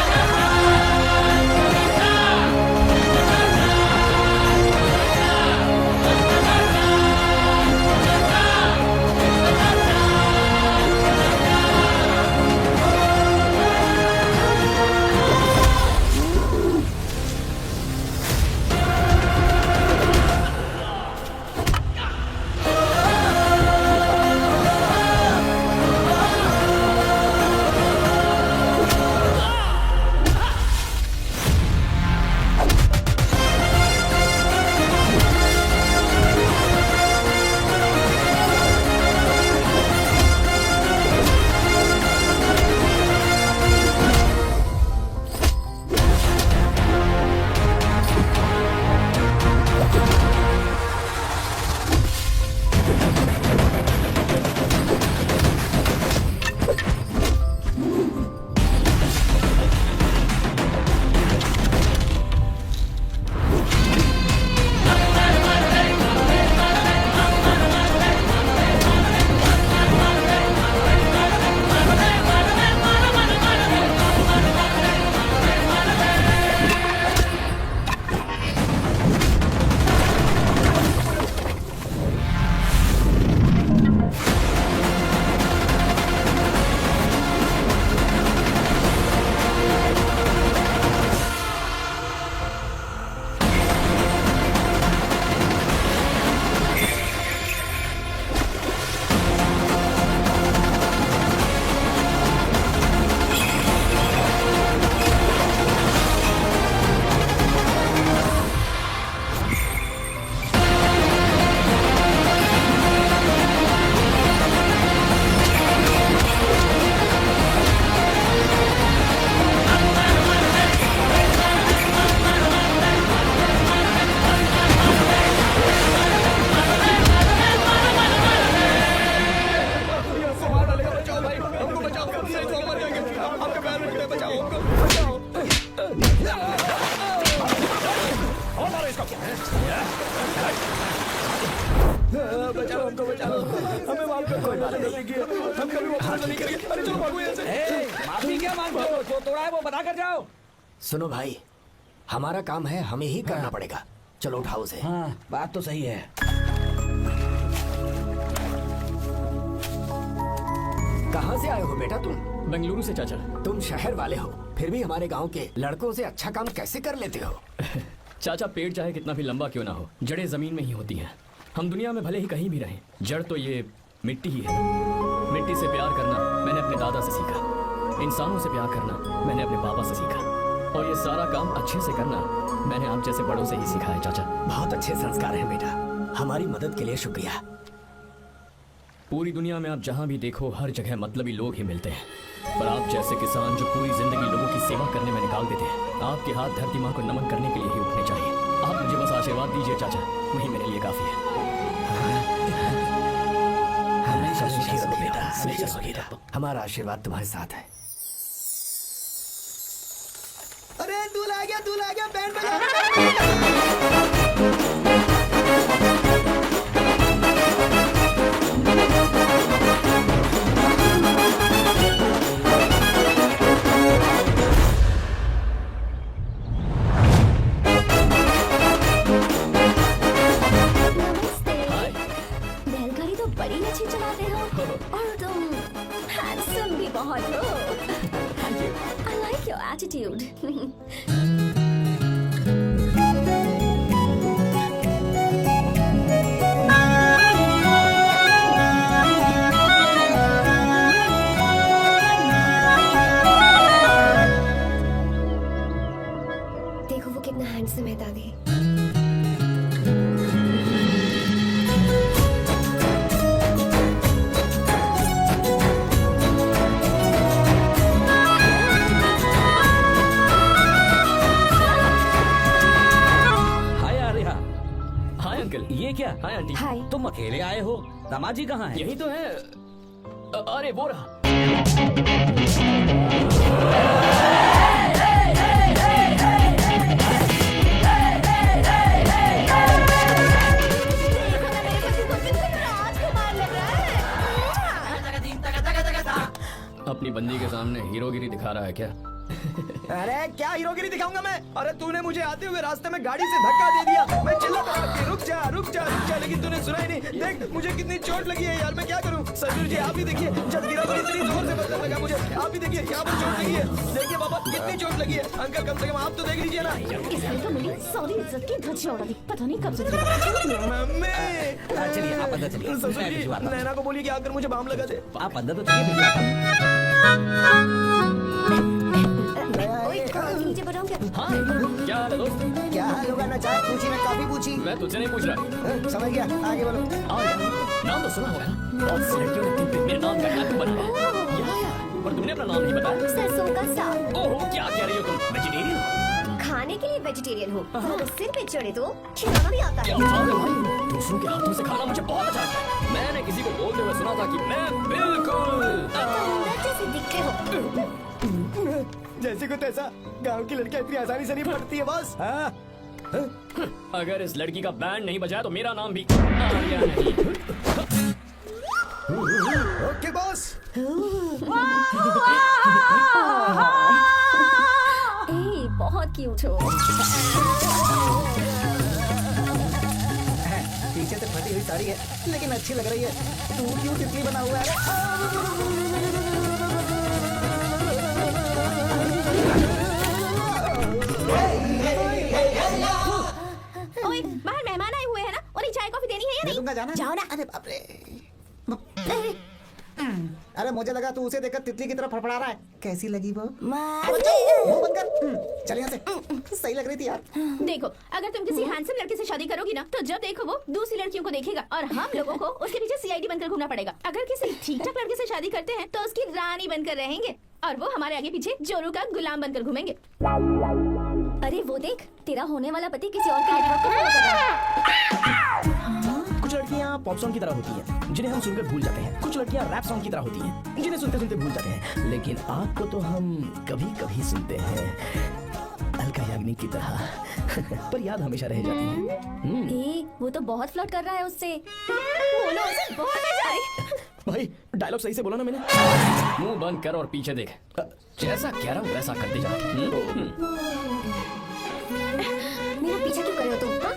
अरे चलो भागो यहाँ से। माफी क्या मांगते हो? जो तोड़ा है वो बता कर जाओ। सुनो भाई, हमारा काम है, हमें ही करना पड़ेगा। चलो उठाओ उसे। हाँ, बात तो सही है। कहाँ से आए हो बेटा तुम? बेंगलुरु से चाचा। तुम शहर वाले हो, फिर भी हमारे गांव के लड़कों से अच्छा काम कैसे कर लेते हो? चाचा, पेड़ चाहे कितना भी लंबा क्यों ना हो, जड़ें जमीन में ही होती हैं। हम दुनिया में भले ही कहीं भी रहें, जड़ तो ये मिट्टी ही है। मिट्टी से प्यार करना मैंने अपने दादा से सीखा, इंसानों से प्यार करना मैंने अपने पापा से सीखा, और ये सारा काम अच्छे से करना मैंने आप जैसे बड़ों से ही सीखा है चाचा। बहुत अच्छे संस्कार हैं बेटा, हमारी मदद के लिए शुक्रिया। पूरी दुनिया में आप जहाँ भी देखो, हर जगह मतलबी लोग ही मिलते हैं, पर आप जैसे किसान जो पूरी जिंदगी लोगों की सेवा करने में निकाल देते हैं, आपके हाथ धरती माँ को नमन करने के लिए ही उठने चाहिए। आप मुझे बस आशीर्वाद दीजिए चाचा, वही मेरे लिए काफी है। हमेशा सुखी रहो बेटा, हमेशा सुखी रहो। हमारा आशीर्वाद तुम्हारे साथ है। अरे दूल्हा आ गया, बैंड बजा। नमस्ते। बैलगाड़ी तो बड़ी अच्छी चलाते हो, और तुम हैंडसम भी बहुत हो। I like your attitude. देखो वो कितना हैंडसम है दादी। हाय आर्या। Hi uncle. ये क्या? Hi aunty. हाय। तुम अकेले आए हो? दामाजी कहाँ है? यही तो है। अरे वो रहा। अपनी बंदी के सामने हीरोगिरी दिखा रहा है क्या? अरे क्या हीरोगिरी दिखाऊंगा मैं? अरे तूने मुझे आते हुए रास्ते में गाड़ी से धक्का दे दिया। मैं चिल्लाता रहा कि रुक जा रुक जा रुक जा, लेकिन तूने सुना ही नहीं। देख मुझे कितनी चोट लगी है यार, मैं क्या करूं? ससुर जी आप ही देखिए, जब गिरा तो इतनी जोर से बजने लगा मुझे। आप ही देखिए यहाँ पर चोट लगी है। देखिए पापा कितनी चोट लगी है। अंकल कम से कम आप तो देख लीजिए ना। इसने तो मेरी सारी इज्जत की धज्जियां उड़ा दी, पता नहीं कब से। मम्मी चलिए आप अंदर चलिए। ससुर मैं जी भिजवाता हूँ। नैना को बोलिए कि आकर मुझे बाम लगा दे। आप अंदर तो चलिए, भिजवाता हूँ। नीचे बढ़ाऊं क्या? हाँ, क्या हाल है दोस्त? क्या हाल होगा ना, चाय पूछी ना काफी पूछी। मैं तुझसे नहीं पूछ रहा। समझ गया, आगे बोलो। आओ यार, नाम तो सुना होगा ना? बहुत सी लड़कियों ने दिल पे मेरे नाम का टैटू बनाया है। पर तुमने अपना नाम नहीं बताया। सरसों का साग। ओहो, क्या कह रही हो तुम? वेजिटेरियन हो? खाने के लिए वेजिटेरियन हूँ, पर सिर पे चढ़े तो खिलाना भी आता क्या है। बात है भाई, दूसरों के हाथों से खाना मुझे बहुत अच्छा लगता है। मैंने किसी को बोलते हुए सुना था कि मैं बिल्कुल अंदर जैसे दिखते हो। जैसे को तैसा, गांव की लड़कियां इतनी आसानी से नहीं पटती है बस। हाँ अगर इस लड़की का बैंड नहीं बजाया तो मेरा नाम भी आर्या नहीं। Okay boss. ए, बहुत क्यूट हो। पीछे से फटी हुई साड़ी है लेकिन अच्छी लग रही है। तू क्यों तितली बना हुआ है? ओए, बाहर मेहमान आए हुए हैं ना, उन्हें चाय कॉफी देनी है या मैं नहीं? दूंगा, जाना। जाओ ना। अरे बाप रे। अरे मुझे लगा तू उसे देखकर तितली की तरह फड़फड़ा रहा है। कैसी लगी वो? मुंह बंद कर। चल यहाँ से। सही लग रही थी यार। देखो, अगर तुम किसी हैंडसम लड़के से शादी करोगी ना, तो जब देखो वो दूसरी लड़कियों को देखेगा और हम लोगों को उसके पीछे सीआईडी बनकर घूमना पड़ेगा। अगर किसी ठीक ठाक लड़के से शादी करते हैं तो उसकी रानी बनकर रहेंगे और वो हमारे आगे पीछे जोरू का गुलाम बनकर घूमेंगे। अरे वो देख, तेरा होने वाला पति किसी और के नेटवर्क को फॉलो कर रहा है। कुछ लड़कियाँ पॉप सॉन्ग की तरह होती हैं जिन्हें हम सुनकर भूल जाते हैं। कुछ लड़कियाँ रैप सॉन्ग की तरह होती हैं जिन्हें सुनते सुनते भूल जाते हैं। लेकिन आपको तो हम कभी कभी सुनते हैं अलका याग्निक की तरह। पर याद हमेशा रह जाती है। ए, वो तो बहुत फ्लर्ट कर रहा है उससे। बोलो उसे, बहुत मजा आई। भाई डायलॉग सही से बोला ना मैंने। मुंह बंद कर और पीछे देख। जैसा कह रहा हूँ वैसा करते जा। मेरा पीछे क्यों कर रहे हो तुम? हाँ?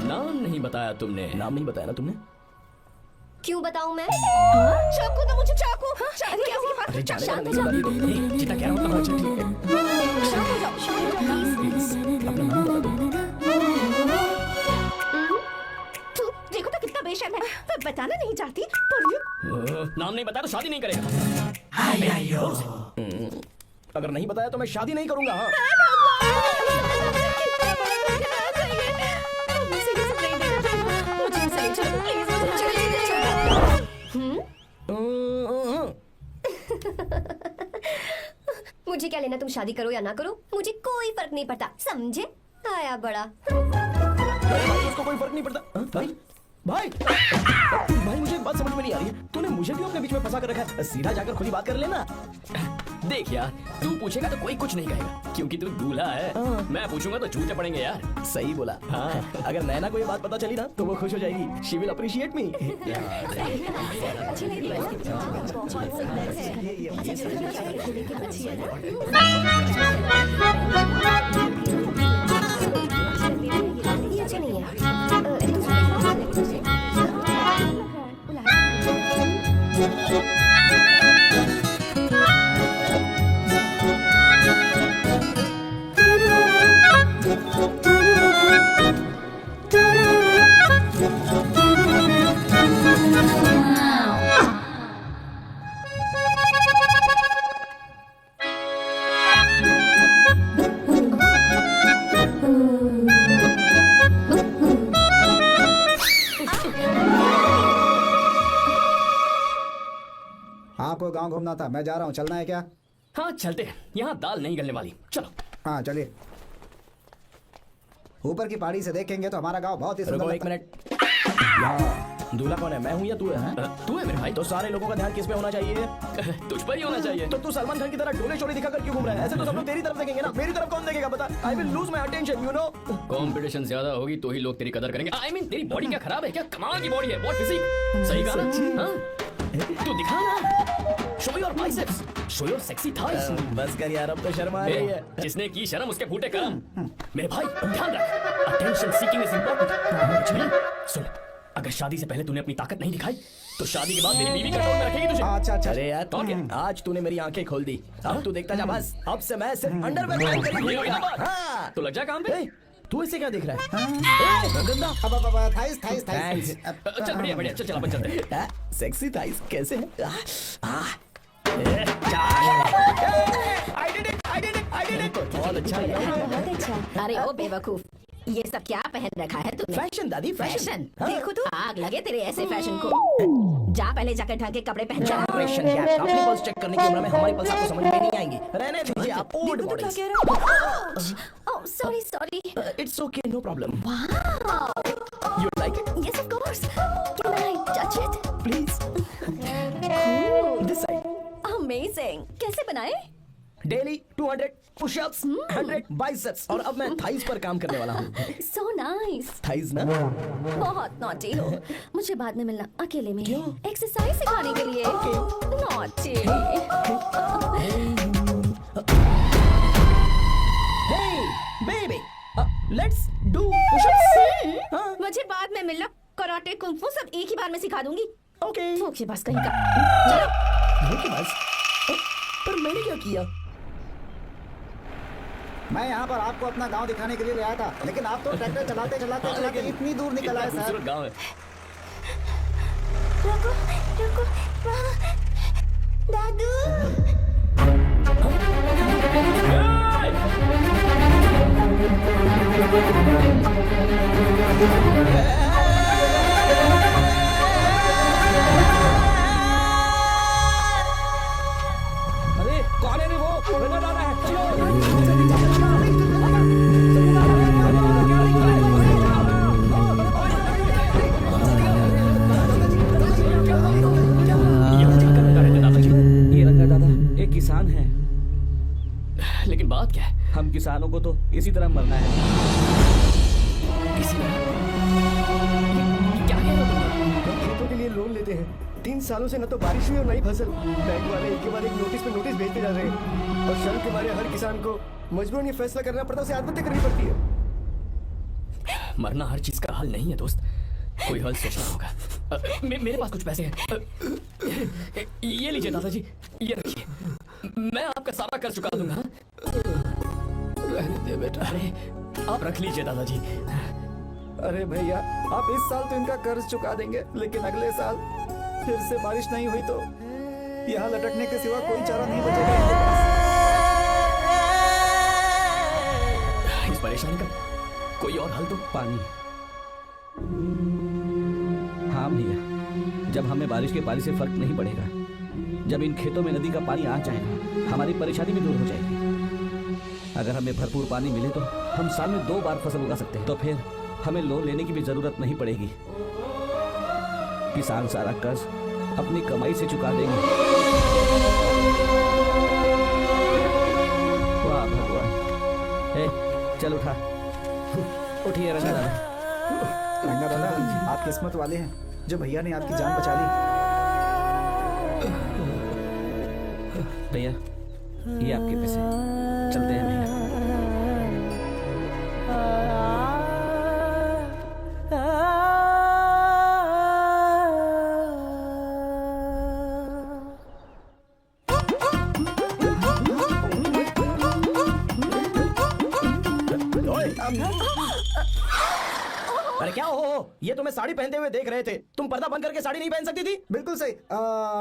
नाम नहीं बताया तुमने। नाम नहीं बताया ना तुमने। क्यों बताऊं मैं? चाकू दो मुझे, चाकू। अरे कैसी बात? अरे जाने शांत का हो नहीं जाओ। बता रही। जितना कह रहा हूँ उतना अच्छा ठीक है। शांत हो जाओ, शांत हो जाओ प्लीज। अपना नाम बता दो। तू देखो तो कितना बेशर्म है। मैं बताना नहीं चाहती पर ये नाम नहीं बताया तो शादी नहीं करेगा। अगर नहीं बताया तो मैं शादी नहीं करूंगा। हाँ मुझे ये सब नहीं देखना चाहिए। मुझे इनसे ले चलो प्लीज, मुझे चले मुझे क्या लेना तुम शादी करो या ना करो, मुझे कोई फर्क नहीं पड़ता, समझे? आया बड़ा। उसको कोई फर्क नहीं पड़ता। हाँ? भाई भाई भाई मुझे एक बात समझ में नहीं आ रही है। तूने मुझे क्यों अपने बीच में फंसा कर रखा है? सीधा जाकर खुद ही बात कर लेना। देख यार, तू पूछेगा तो कोई कुछ नहीं कहेगा क्योंकि तू दूल्हा है। मैं पूछूंगा तो झूठे पड़ेंगे यार। सही बोला। हाँ अगर नैना को ये बात पता चली ना तो वो खुश हो जाएगी। शी विल अप्रिशिएट मी। ये अच्छा नहीं है। आपको गांव घूमना था, मैं जा रहा हूँ, चलना है क्या? हाँ चलते हैं, यहाँ दाल नहीं गलने वाली। चलो। हाँ चलिए। ऊपर की पहाड़ी से देखेंगे तो हमारा गांव बहुत ही सुंदर रुको एक लगता है। मिनट। दूल्हा कौन है, मैं हूँ या तू है? तू है मेरे भाई। तो सारे लोगों का ध्यान किस पे होना चाहिए? तुझ पर ही होना चाहिए। तो तू सलमान खान की तरह डोले शोले दिखाकर क्यों घूम रहा है? ऐसे तो सब लोग तेरी तरफ देखेंगे ना, मेरी तरफ कौन देखेगा बता? I will lose my attention, you know. Competition ज्यादा होगी तो ही लोग तेरी कदर करेंगे। आई मीन तेरी बॉडी क्या खराब है क्या? कमाल की बॉडी है, बहुत फिजिक। सही कहा ना? हाँ? तू दिखा ना, show your biceps, show your sexy thighs. बस कर यार, अब तो शर्म आ रही है। जिसने की शर्म उसके फूटे कर्म। मेरे भाई ध्यान रख, अटेंशन सीकिंग इज इंपॉर्टेंट। सुन, अगर शादी से पहले तूने अपनी ताकत नहीं दिखाई तो शादी के बाद मेरी बीवी कंट्रोल में रखेगी तुझे। अच्छा अच्छा। अरे यार और क्या? आज तूने मेरी आंखें खोल दी। अब तू देखता जा बस, अब से मैं सिर्फ अंडरवेयर पहन कर ही ये हुई ना बात? हाँ। तो लग जा काम पे। ए, तू इसे क्या देख रहा है? गंदा। अब थाइस थाइस थाइस। चल बढ़िया बढ़िया, चल अपन चलते हैं। सेक्सी थाइस कैसे है? बहुत अच्छा है। बहुत अच्छा। अरे ओ बेवकूफ, ये सब क्या पहन रखा है तूने? फैशन दादी, फैशन। देखो तो आग लगे तेरे ऐसे फैशन को। जा पहले जाकर ढंग के कपड़े पहन जा। Generation gap. अपनी पल्स चेक करने की उम्र में हमारी पल्स आपको समझ में नहीं आएंगी। रहने दीजिए आप old models. Oh sorry sorry. It's okay, no problem. You like it? Yes of course. Can I touch it? Please. This side. Amazing. कैसे बनाए? डेली 200 पुशअप्स, 100 बाइसेप्स, और अब मैं थाइस पर काम करने वाला हूँ। So nice. थाइस ना? बहुत नॉटी हो। मुझे बाद में मिलना अकेले में। एक्सरसाइज सिखाने के लिए। Naughty. Hey, baby, let's do push-ups. हाँ, मुझे बाद में मिलना। कराटे कुंफू सब एक ही बार में सिखा दूंगी। okay. धोखेबाज कहीं का। चलो। धोखेबाज? पर मैंने क्या किया? मैं यहाँ पर आपको अपना गांव दिखाने के लिए ले आया था, लेकिन आप तो ट्रैक्टर चलाते चलाते चलाते इतनी दूर निकल आए सर। खूबसूरत गाँव है। रुको रुको। वहाँ। दादू। अरे कौन है रे वो? नजर आ रहा है। ये रंगा दादा एक किसान है। लेकिन बात क्या है? हम किसानों को तो इसी तरह मरना है। इसी तरह। ये क्या कह रहे हो तुम? हम खेतों के लिए लोन लेते हैं 3 सालों से न तो बारिश हुई और न ही फसल। बैंक वाले एक के बाद एक नोटिस पे नोटिस भेजते जा रहे हैं और शर्म के मारे हर किसान को मजबूरन ये फैसला करना पड़ता है, उसे आत्महत्या करनी पड़ती है। मरना हर चीज का हल नहीं है दोस्त, कोई हल सोचना होगा। मेरे पास कुछ पैसे हैं, ये लीजिए दादाजी, ये रखिए, मैं आपका सारा कर्ज चुका दूंगा। रहने दे बेटा। अरे आप रख लीजिए दादाजी। अरे भैया, आप इस साल तो इनका कर्ज चुका देंगे, लेकिन अगले साल फिर से बारिश नहीं हुई तो यहाँ लटकने के सिवा कोई चारा नहीं बचेगा इनके पास। इस परेशानी का कोई और हल तो। पानी। हाँ भैया, जब हमें बारिश के पानी से फर्क नहीं पड़ेगा, जब इन खेतों में नदी का पानी आ जाएगा, हमारी परेशानी भी दूर हो जाएगी। अगर हमें भरपूर पानी मिले तो हम साल में 2 बार फसल उगा सकते हैं, तो फिर हमें लोन लेने की भी जरूरत नहीं पड़ेगी। किसान सारा कर्ज अपनी कमाई से चुका देंगे। वाह भगवान। ए, चल उठा, उठिए रंगा दादा। रंगा दादा, आप किस्मत वाले हैं जो भैया ने आपकी जान बचा ली। भैया, ये आपके पैसे, चलते हैं भैया। अरे क्या हो, ये तुम्हें साड़ी पहनते हुए देख रहे थे, तुम पर्दा बंद करके साड़ी नहीं पहन सकती थी? बिल्कुल सही।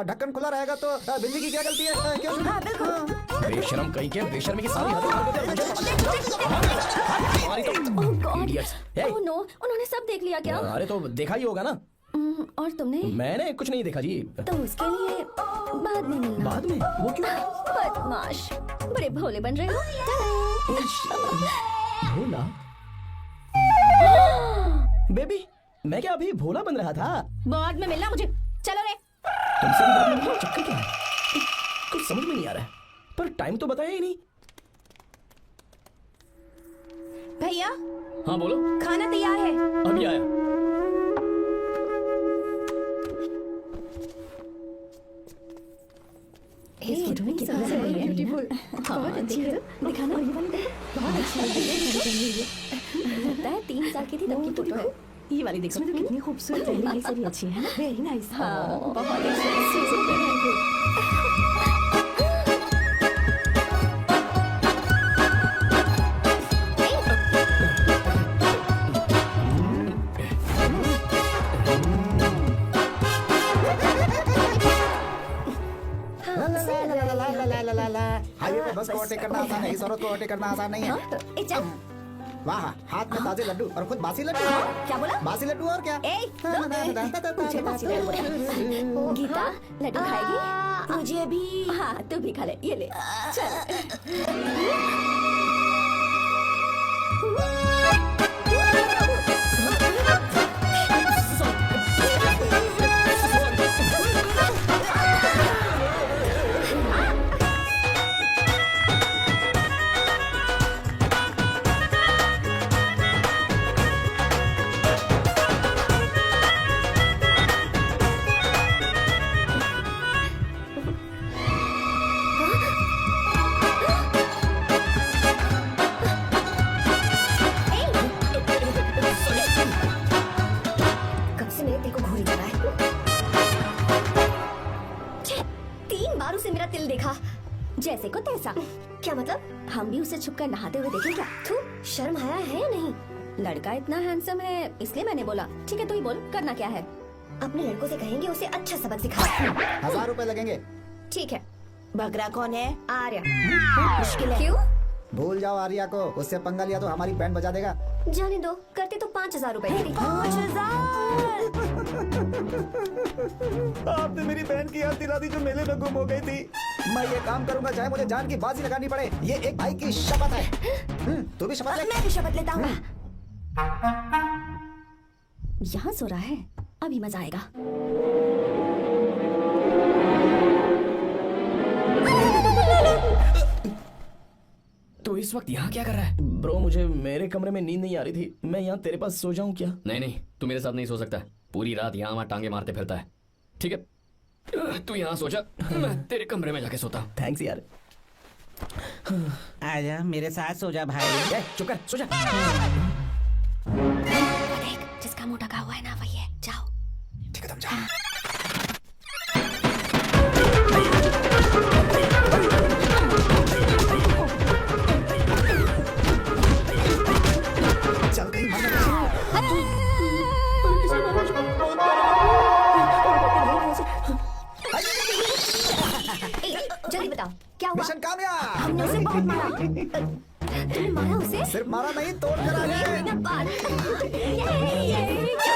ढक्कन खुला रहेगा तो बिल्ली की क्या गलती है? क्यों? हाँ बिल्कुल। बेशरम कहीं के, बेशर्मी की सारी हद पार कर देते हो। Oh God, Idiots. Hey. Oh no, उन्होंने सब देख लिया क्या? अरे तो देखा ही होगा ना। और तुमने? मैंने कुछ नहीं देखा जी। तो उसके लिए बाद में मिलना। बाद में? वो क्यों? बदमाश, बड़े भोले बन रहे हो। भोला? बेबी, मैं क्या अभी भोला बन रहा था? बाद में मिलना मुझे, चलो रे। तुमसे भी बात करने का चक्कर क्या है? कुछ समझ में नहीं आ रहा है, पर टाइम तो बताया ही नहीं। भैया हाँ बोलो। खाना तैयार है। अभी आया। इस फोटो में कितना सही है, ब्यूटीफुल। बहुत अच्छी है, दिखाना। बहुत अच्छी है, लगता है 3 साल की थी तब की फोटो है। ये वाली देखो तो कितनी खूबसूरत है। ये सारी अच्छी है ना, वेरी नाइस। हाँ, बहुत अच्छी। हाईवे पे बस को ओवरटेक करना आसान है, इस औरत को ओवरटेक करना आसान नहीं है। वाह, हाथ में ताजे लड्डू और खुद बासी लड्डू। क्या बोला? बासी लड्डू और क्या? मुझे बासी लड्डू बोला। गीता, लड्डू खाएगी? मुझे भी। हाँ, तू भी खा ले, ये ले। चल। कब से मेरे दिल को घूरी जा रहा है। 3 बार उसे मेरा तिल देखा। जैसे को तैसा। क्या मतलब? हम भी उसे छुपकर नहाते हुए देखें क्या? तू शर्म आया है या नहीं? लड़का इतना हैंडसम है, इसलिए मैंने बोला। ठीक है, तू ही बोल, करना क्या है? अपने लड़कों से कहेंगे उसे अच्छा सबक सिखा। 1000 रुपए लगेंगे। ठीक है। बकरा कौन है? आर्या। मुश्किल है। क्यों? भूल जाओ आर्या को, उससे पंगा लिया तो हमारी बैंड बजा देगा। जाने दो, करते तो 5000 रुपए देती। 5000। आपने मेरी बहन की याद दिला दी जो मेले में गुम हो गई थी। मैं ये काम करूंगा चाहे मुझे जान की बाजी लगानी पड़े। ये एक भाई की शपथ है। तू भी शपथ ले। मैं भी शपथ लेता हूँ। यहाँ सो रहा है, अभी मजा आएगा। तो इस वक्त यहाँ क्या कर रहा है? ब्रो, मुझे मेरे कमरे में नींद नहीं आ रही थी, मैं यहाँ तेरे पास सो जाऊँ क्या? नहीं नहीं, तू मेरे साथ नहीं सो सकता। पूरी रात यहाँ वहाँ टांगे मारते फिरता है। ठीक है, तू यहाँ सो जा, मैं तेरे कमरे में जाके सोता हूँ। थैंक्स यार। आजा मेरे साथ सो जा भाई। चुप कर, सो जा। देख, जिसका मुंह ढका हुआ है ना वही है। जाओ। ठीक है, तुम जाओ। चल कहीं मत जल्दी बताओ क्या हुआ? मिशन कामयाब। हमने उसे बहुत मारा। तुमने मारा उसे? सिर्फ मारा नहीं, तोड़ कर आ गए। क्या बात? क्या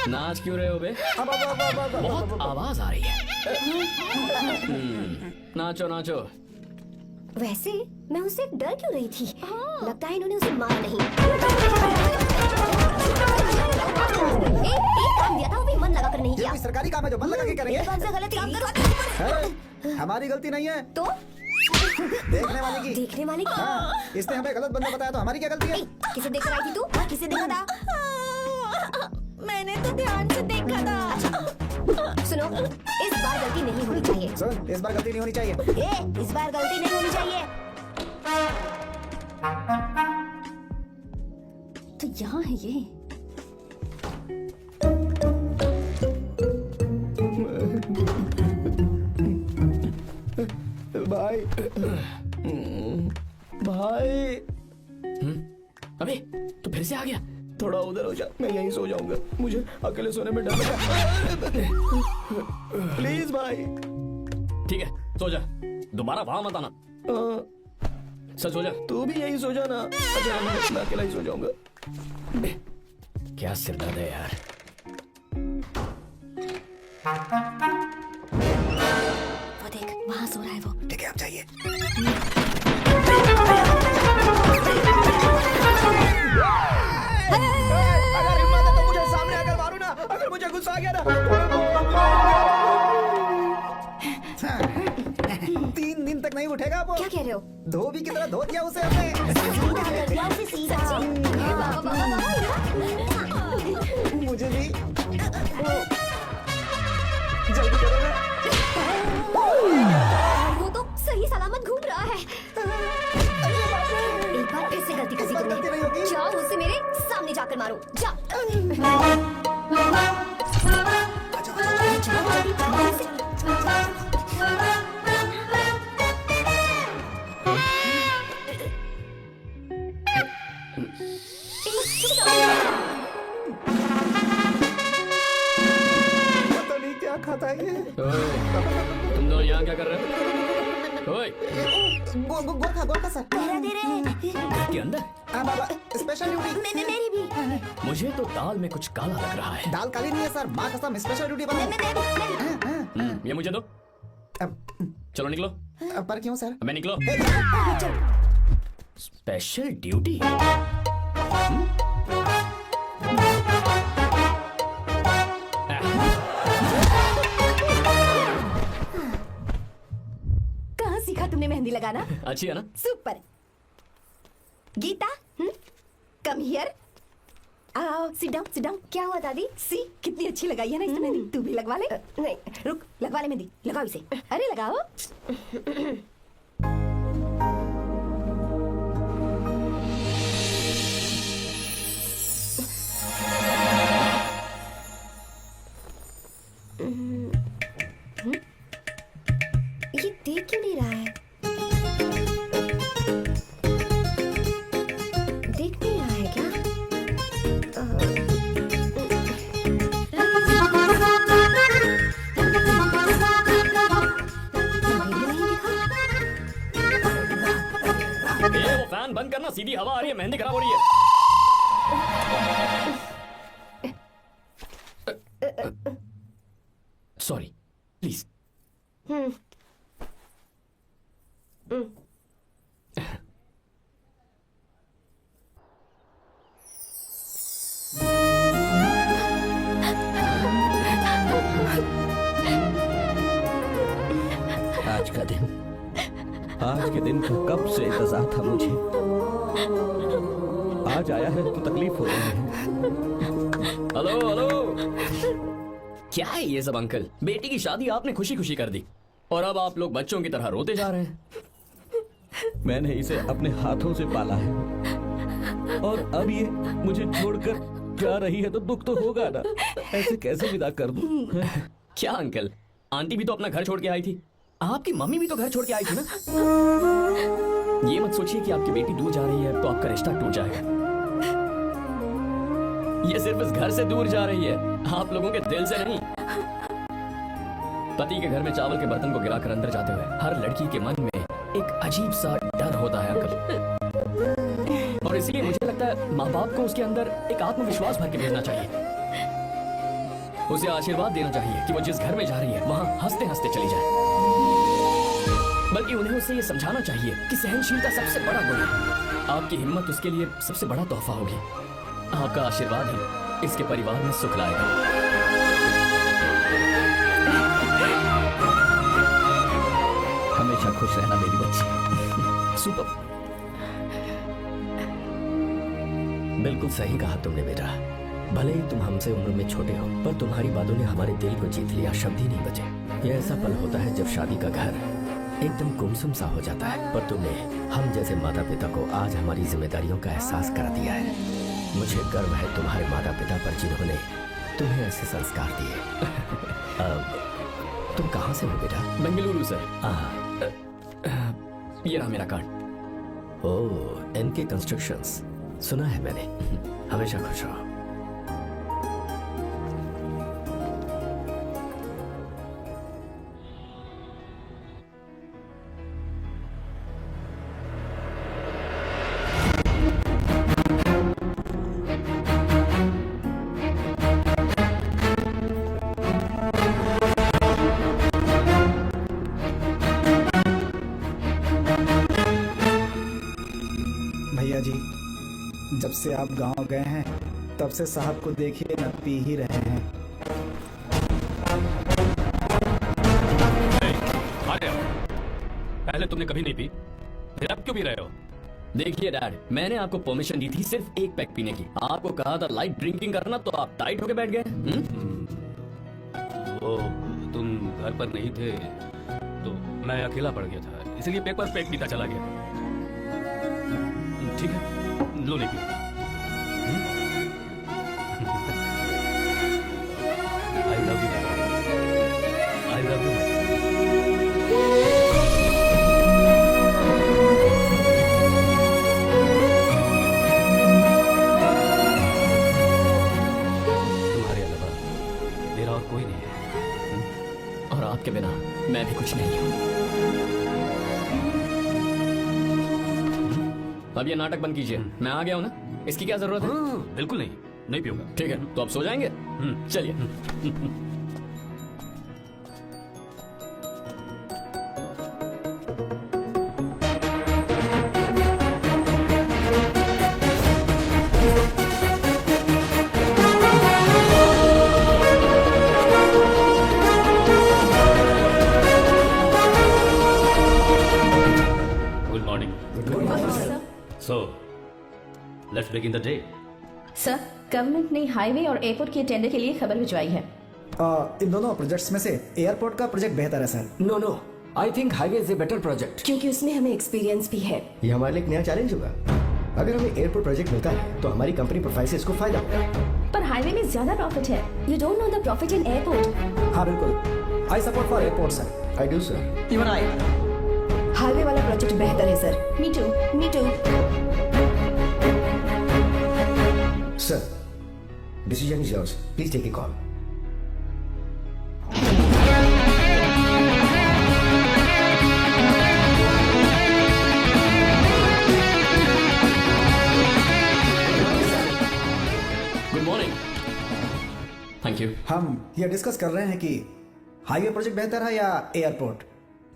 नाच क्यों रहे हो बे? बहुत आवाज आ रही है। नाचो नाचो। वैसे मैं उससे डर क्यों रही थी? लगता है इन्होंने उसे मारा नहीं। एक काम दिया था वो भी मन लगा कर नहीं ये किया। कोई सरकारी काम है जो मन लगा के करेंगे? ये कौन सा गलत काम करवा? हमारी गलती नहीं है, तो देखने वाले की। देखने वाले की। हाँ, इसने हमें गलत बंदा बताया तो हमारी क्या गलती है? किसे देखकर आई थी तू? किसे देखा था? मैंने तो ध्यान से देखा था। सुनो, इस बार गलती नहीं होनी चाहिए। सुन, इस बार गलती नहीं होनी चाहिए। इस बार गलती नहीं होनी चाहिए। तो यहाँ है ये। भाई, भाई, अबे तू फिर से आ गया? थोड़ा उधर हो जा, मैं यहीं सो जाऊंगा। मुझे अकेले सोने में डर लगा। प्लीज भाई। ठीक है सो जा, दोबारा वहां मत आना। सच हो जा। तू भी यहीं सो जाना। अच्छा, मैं अकेला ही सो जाऊंगा। क्या सिरदर्द है यार। वो देख, वहाँ सो रहा है वो। ठीक है, आप जाइए। अगर हिम्मत है तो मुझे सामने आकर मारो ना। अगर मुझे गुस्सा आ गया ना। 3 दिन तक नहीं उठेगा वो। क्या कह रहे हो? धोबी की तरह धो दिया उसे हमने। मुझे भी जल्दी करो ना। वो तो सही सलामत घूम रहा है। एक बार फिर से गलती कर दी गलती नहीं होगी। तुमने। जाओ उसे मेरे सामने जाकर मारो। जा। पता नहीं क्या खाता है ये। तुम दोनों यहाँ क्या कर रहे हो? ओए, गोरखा सर। के अंदर स्पेशल ड्यूटी। मेरी भी। मुझे तो दाल में कुछ काला लग रहा है। दाल काली नहीं है सर, माँ कसम स्पेशल ड्यूटी बना। ये मुझे दो। चलो निकलो। पर क्यों सर? मैं निकलो। Special duty. कहाँ सीखा तुमने मेहंदी लगाना? अच्छी है ना? सुपर। Geeta, come here. आओ, सिट डाउन, सिट डाउन। क्या हुआ दादी? सी कितनी अच्छी लगाई है ना इसने मेहंदी। तू भी लगवा ले। नहीं, रुक, लगवा ले मेहंदी। लगाओ इसे। अरे लगाओ। ये देख क्यों नहीं रहा है? देख नहीं रहा है क्या? ये वो फैन बंद करना, सीधी हवा आ रही है, मेहंदी खराब हो रही है। Sorry, please. आज के दिन का कब से इंतजार था मुझे। आज आया है तो तकलीफ हो रही है। हेलो हेलो, क्या है ये सब अंकल? बेटी की शादी आपने खुशी खुशी कर दी और अब आप लोग बच्चों की तरह रोते जा रहे हैं। मैंने इसे अपने हाथों से पाला है और अब ये मुझे छोड़कर जा रही है तो दुख तो होगा ना। ऐसे कैसे विदा कर दूं? क्या अंकल, आंटी भी तो अपना घर छोड़ के आई थी, आपकी मम्मी भी तो घर छोड़ के आई थी ना। ये मत सोचिए कि आपकी बेटी दूर जा रही है तो आपका रिश्ता टूट जाएगा। ये सिर्फ इस घर से दूर जा रही है, आप लोगों के दिल से नहीं। पति के घर में चावल के बर्तन को गिराकर अंदर जाते हुए हर लड़की के मन में एक अजीब सा डर होता है अंकल, और इसलिए मुझे लगता है माँ बाप को उसके अंदर एक आत्मविश्वास भर के भेजना चाहिए। उसे आशीर्वाद देना चाहिए कि वो जिस घर में जा रही है वहां हंसते हंसते चली जाए, बल्कि उन्हें उसे ये समझाना चाहिए कि सहनशीलता सबसे बड़ा गुण है। आपकी हिम्मत उसके लिए सबसे बड़ा तोहफा होगी। आपका आशीर्वाद ही इसके परिवार में सुख लाएगा। हमेशा खुश रहना मेरी बच्ची। सुपर। बिल्कुल सही कहा तुमने बेटा। भले ही तुम हमसे उम्र में छोटे हो, पर तुम्हारी बातों ने हमारे दिल को जीत लिया, शब्द ही नहीं बचे। यह ऐसा पल होता है जब शादी का घर एकदम गुमसुम सा हो जाता है, पर तुमने हम जैसे माता पिता को आज हमारी जिम्मेदारियों का एहसास करा दिया है। मुझे गर्व है तुम्हारे माता पिता पर जिन्होंने तुम्हें ऐसे संस्कार दिए। अब तुम कहाँ से हो बेटा? बेंगलुरु सर। ये रहा मेरा कार्ड। ओह, एनके कंस्ट्रक्शंस, सुना है मैंने। हमेशा खुश रहो। भैया जी, जब से आप गांव गए हैं तब से साहब को देखिए न पी ही रहे हैं। पहले तुमने कभी नहीं पी, फिर अब क्यों पी रहे हो? देखिए डैड, मैंने आपको परमिशन दी थी सिर्फ एक पैक पीने की। आपको कहा था लाइट ड्रिंकिंग करना, तो आप टाइट होके बैठ गए। वो तुम घर पर नहीं थे तो मैं अकेला पड़ गया था, इसलिए पेक पर पेक पीता चला गया। ठीक है, लो नहीं पियो। I love you, I love you. तुम्हारे अलावा मेरा और कोई नहीं है, और आपके बिना मैं भी कुछ नहीं हूं। अब ये नाटक बंद कीजिए, मैं आ गया हूं ना, इसकी क्या जरूरत है? बिल्कुल नहीं, नहीं पियूंगा। ठीक है, तो आप सो जाएंगे? चलिए। Good morning. So, let's begin the day. Sir, government ने हाईवे और एयरपोर्ट के टेंडर के लिए खबर भिजवाई है। इन दोनों प्रोजेक्ट्स में से एयरपोर्ट का प्रोजेक्ट बेहतर है sir. No no, I think highway is a better project. क्योंकि उसमें हमें एक्सपीरियंस भी है। ये हमारे लिए एक नया चैलेंज होगा। अगर हमें एयरपोर्ट प्रोजेक्ट मिलता है तो हमारी कंपनी प्रोफाइल से इसको फायदा होगा। पर हाईवे में ज्यादा प्रॉफिट है। You don't know the profit in airport. हाँ बिल्कुल, I support for airport sir. I do sir. Even I. Highway वाला प्रोजेक्ट बेहतर है sir. Me too, me too. Sir, decision is yours, please take a call. Good morning. Thank you. हम ये discuss कर रहे हैं कि हाईवे प्रोजेक्ट बेहतर है या एयरपोर्ट।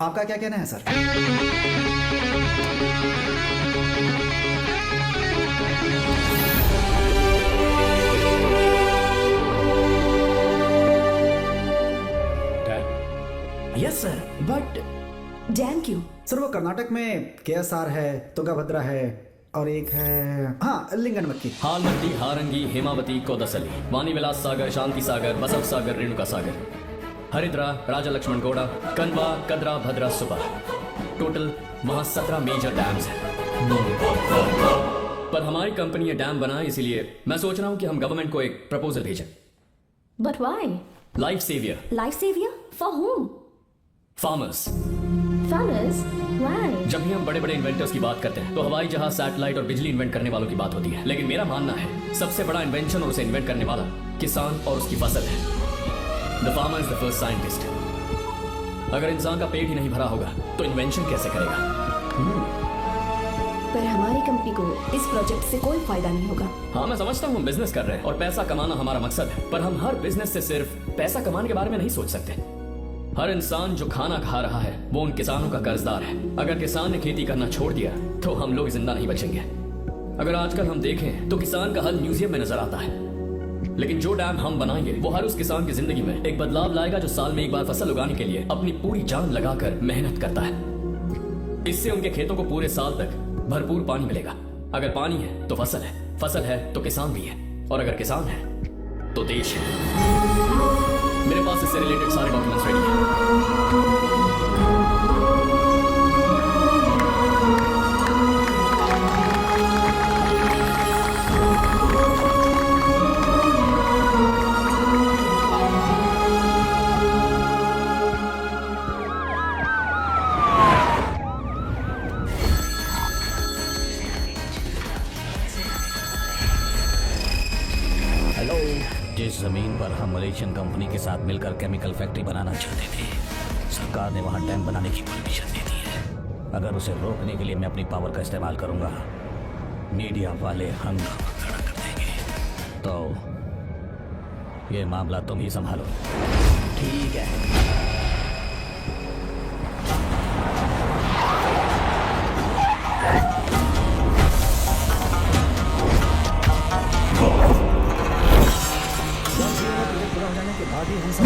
आपका क्या कहना है sir? Yes sir, but dam क्यों? सर वो कर्नाटक में केएसआर है, तुंगाभद्रा है, और एक है हाँ लिंगन मक्की। हालमंडी, हारंगी, हेमावती, कोदसली, वानी विलास सागर, शांति सागर, बसव सागर, रेणुका सागर, हरिद्रा, राजा लक्ष्मण गौड़ा, कनवा, कदरा, भद्रा, सुबह। टोटल वहाँ 17 मेजर डैम्स हैं। पर हमारी कंपनी ये डैम बनाए, इसीलिए मैं सोच रहा हूँ कि हम गवर्नमेंट को एक प्रपोजल भेजें। But why? Life saviour. Life saviour for home? Farmers. Farmers? Why? जब भी हम बड़े बड़े इन्वेंटर्स की बात करते हैं तो हवाई जहाज, सैटेलाइट और बिजली इन्वेंट करने वालों की बात होती है, लेकिन मेरा मानना है सबसे बड़ा इन्वेंशन और उसे इन्वेंट करने वाला किसान और उसकी फसल है। The farmer is the first scientist. अगर इंसान का पेट ही नहीं भरा होगा तो इन्वेंशन कैसे करेगा? पर हमारी कंपनी को इस प्रोजेक्ट से कोई फायदा नहीं होगा। हाँ, मैं समझता हूँ हम बिजनेस कर रहे हैं और पैसा कमाना हमारा मकसद है, पर हम हर बिजनेस से सिर्फ पैसा कमाने के बारे में नहीं सोच सकते। हर इंसान जो खाना खा रहा है वो उन किसानों का कर्जदार है। अगर किसान ने खेती करना छोड़ दिया तो हम लोग जिंदा नहीं बचेंगे। अगर आजकल हम देखें तो किसान का हल म्यूजियम में नजर आता है, लेकिन जो डैम हम बनाएंगे वो हर उस किसान की जिंदगी में एक बदलाव लाएगा जो साल में एक बार फसल उगाने के लिए अपनी पूरी जान लगाकर मेहनत करता है। इससे उनके खेतों को पूरे साल तक भरपूर पानी मिलेगा। अगर पानी है तो फसल है, फसल है तो किसान भी है, और अगर किसान है तो देश है। मेरे पास इससे रिलेटेड सारे डॉक्यूमेंट्स रेडी हैं। जिस जमीन पर हम मलेशियन कंपनी के साथ मिलकर केमिकल फैक्ट्री बनाना चाहते थे, सरकार ने वहां डैम बनाने की परमिशन दे दी है। अगर उसे रोकने के लिए मैं अपनी पावर का इस्तेमाल करूंगा, मीडिया वाले हंगामा खड़ा कर देंगे। तो ये मामला तुम ही संभालो। ठीक है। पूरा हो जाने के बाद ही हम सब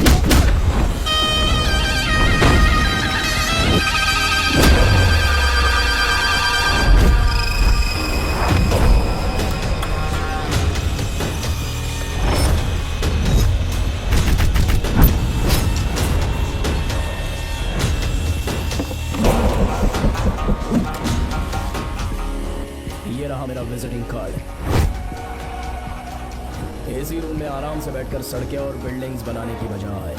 ये रहा मेरा विजिटिंग कार्ड। एसी रूम में आराम से बैठकर सड़कें और बिल्डिंग्स बनाने की बजाय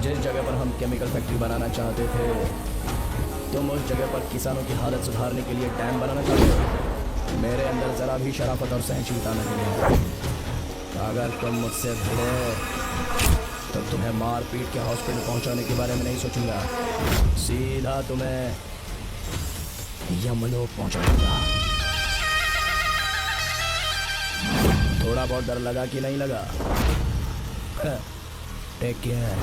जिस जगह पर हम केमिकल फैक्ट्री बनाना चाहते थे, तुम उस जगह पर किसानों की हालत सुधारने के लिए डैम बनाना चाहते हो। मेरे अंदर जरा भी शराफत और सहनशीलता नहीं है। अगर तुम मुझसे भिड़े तो तुम्हें मार पीट के हॉस्पिटल पहुंचाने के बारे में नहीं सोचूंगा, सीधा तुम्हें यमलोक पहुंचाऊंगा। थोड़ा बहुत डर लगा कि नहीं लगा? Take care.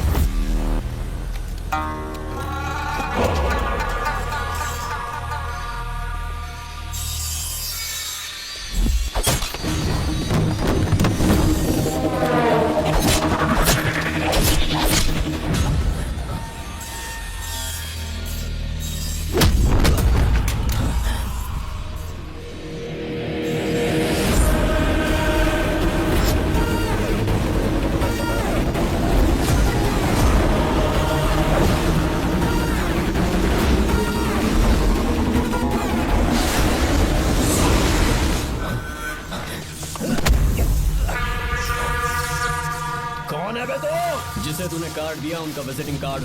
कौन है बे तू? जिसे तूने कार्ड दिया उनका विजिटिंग कार्ड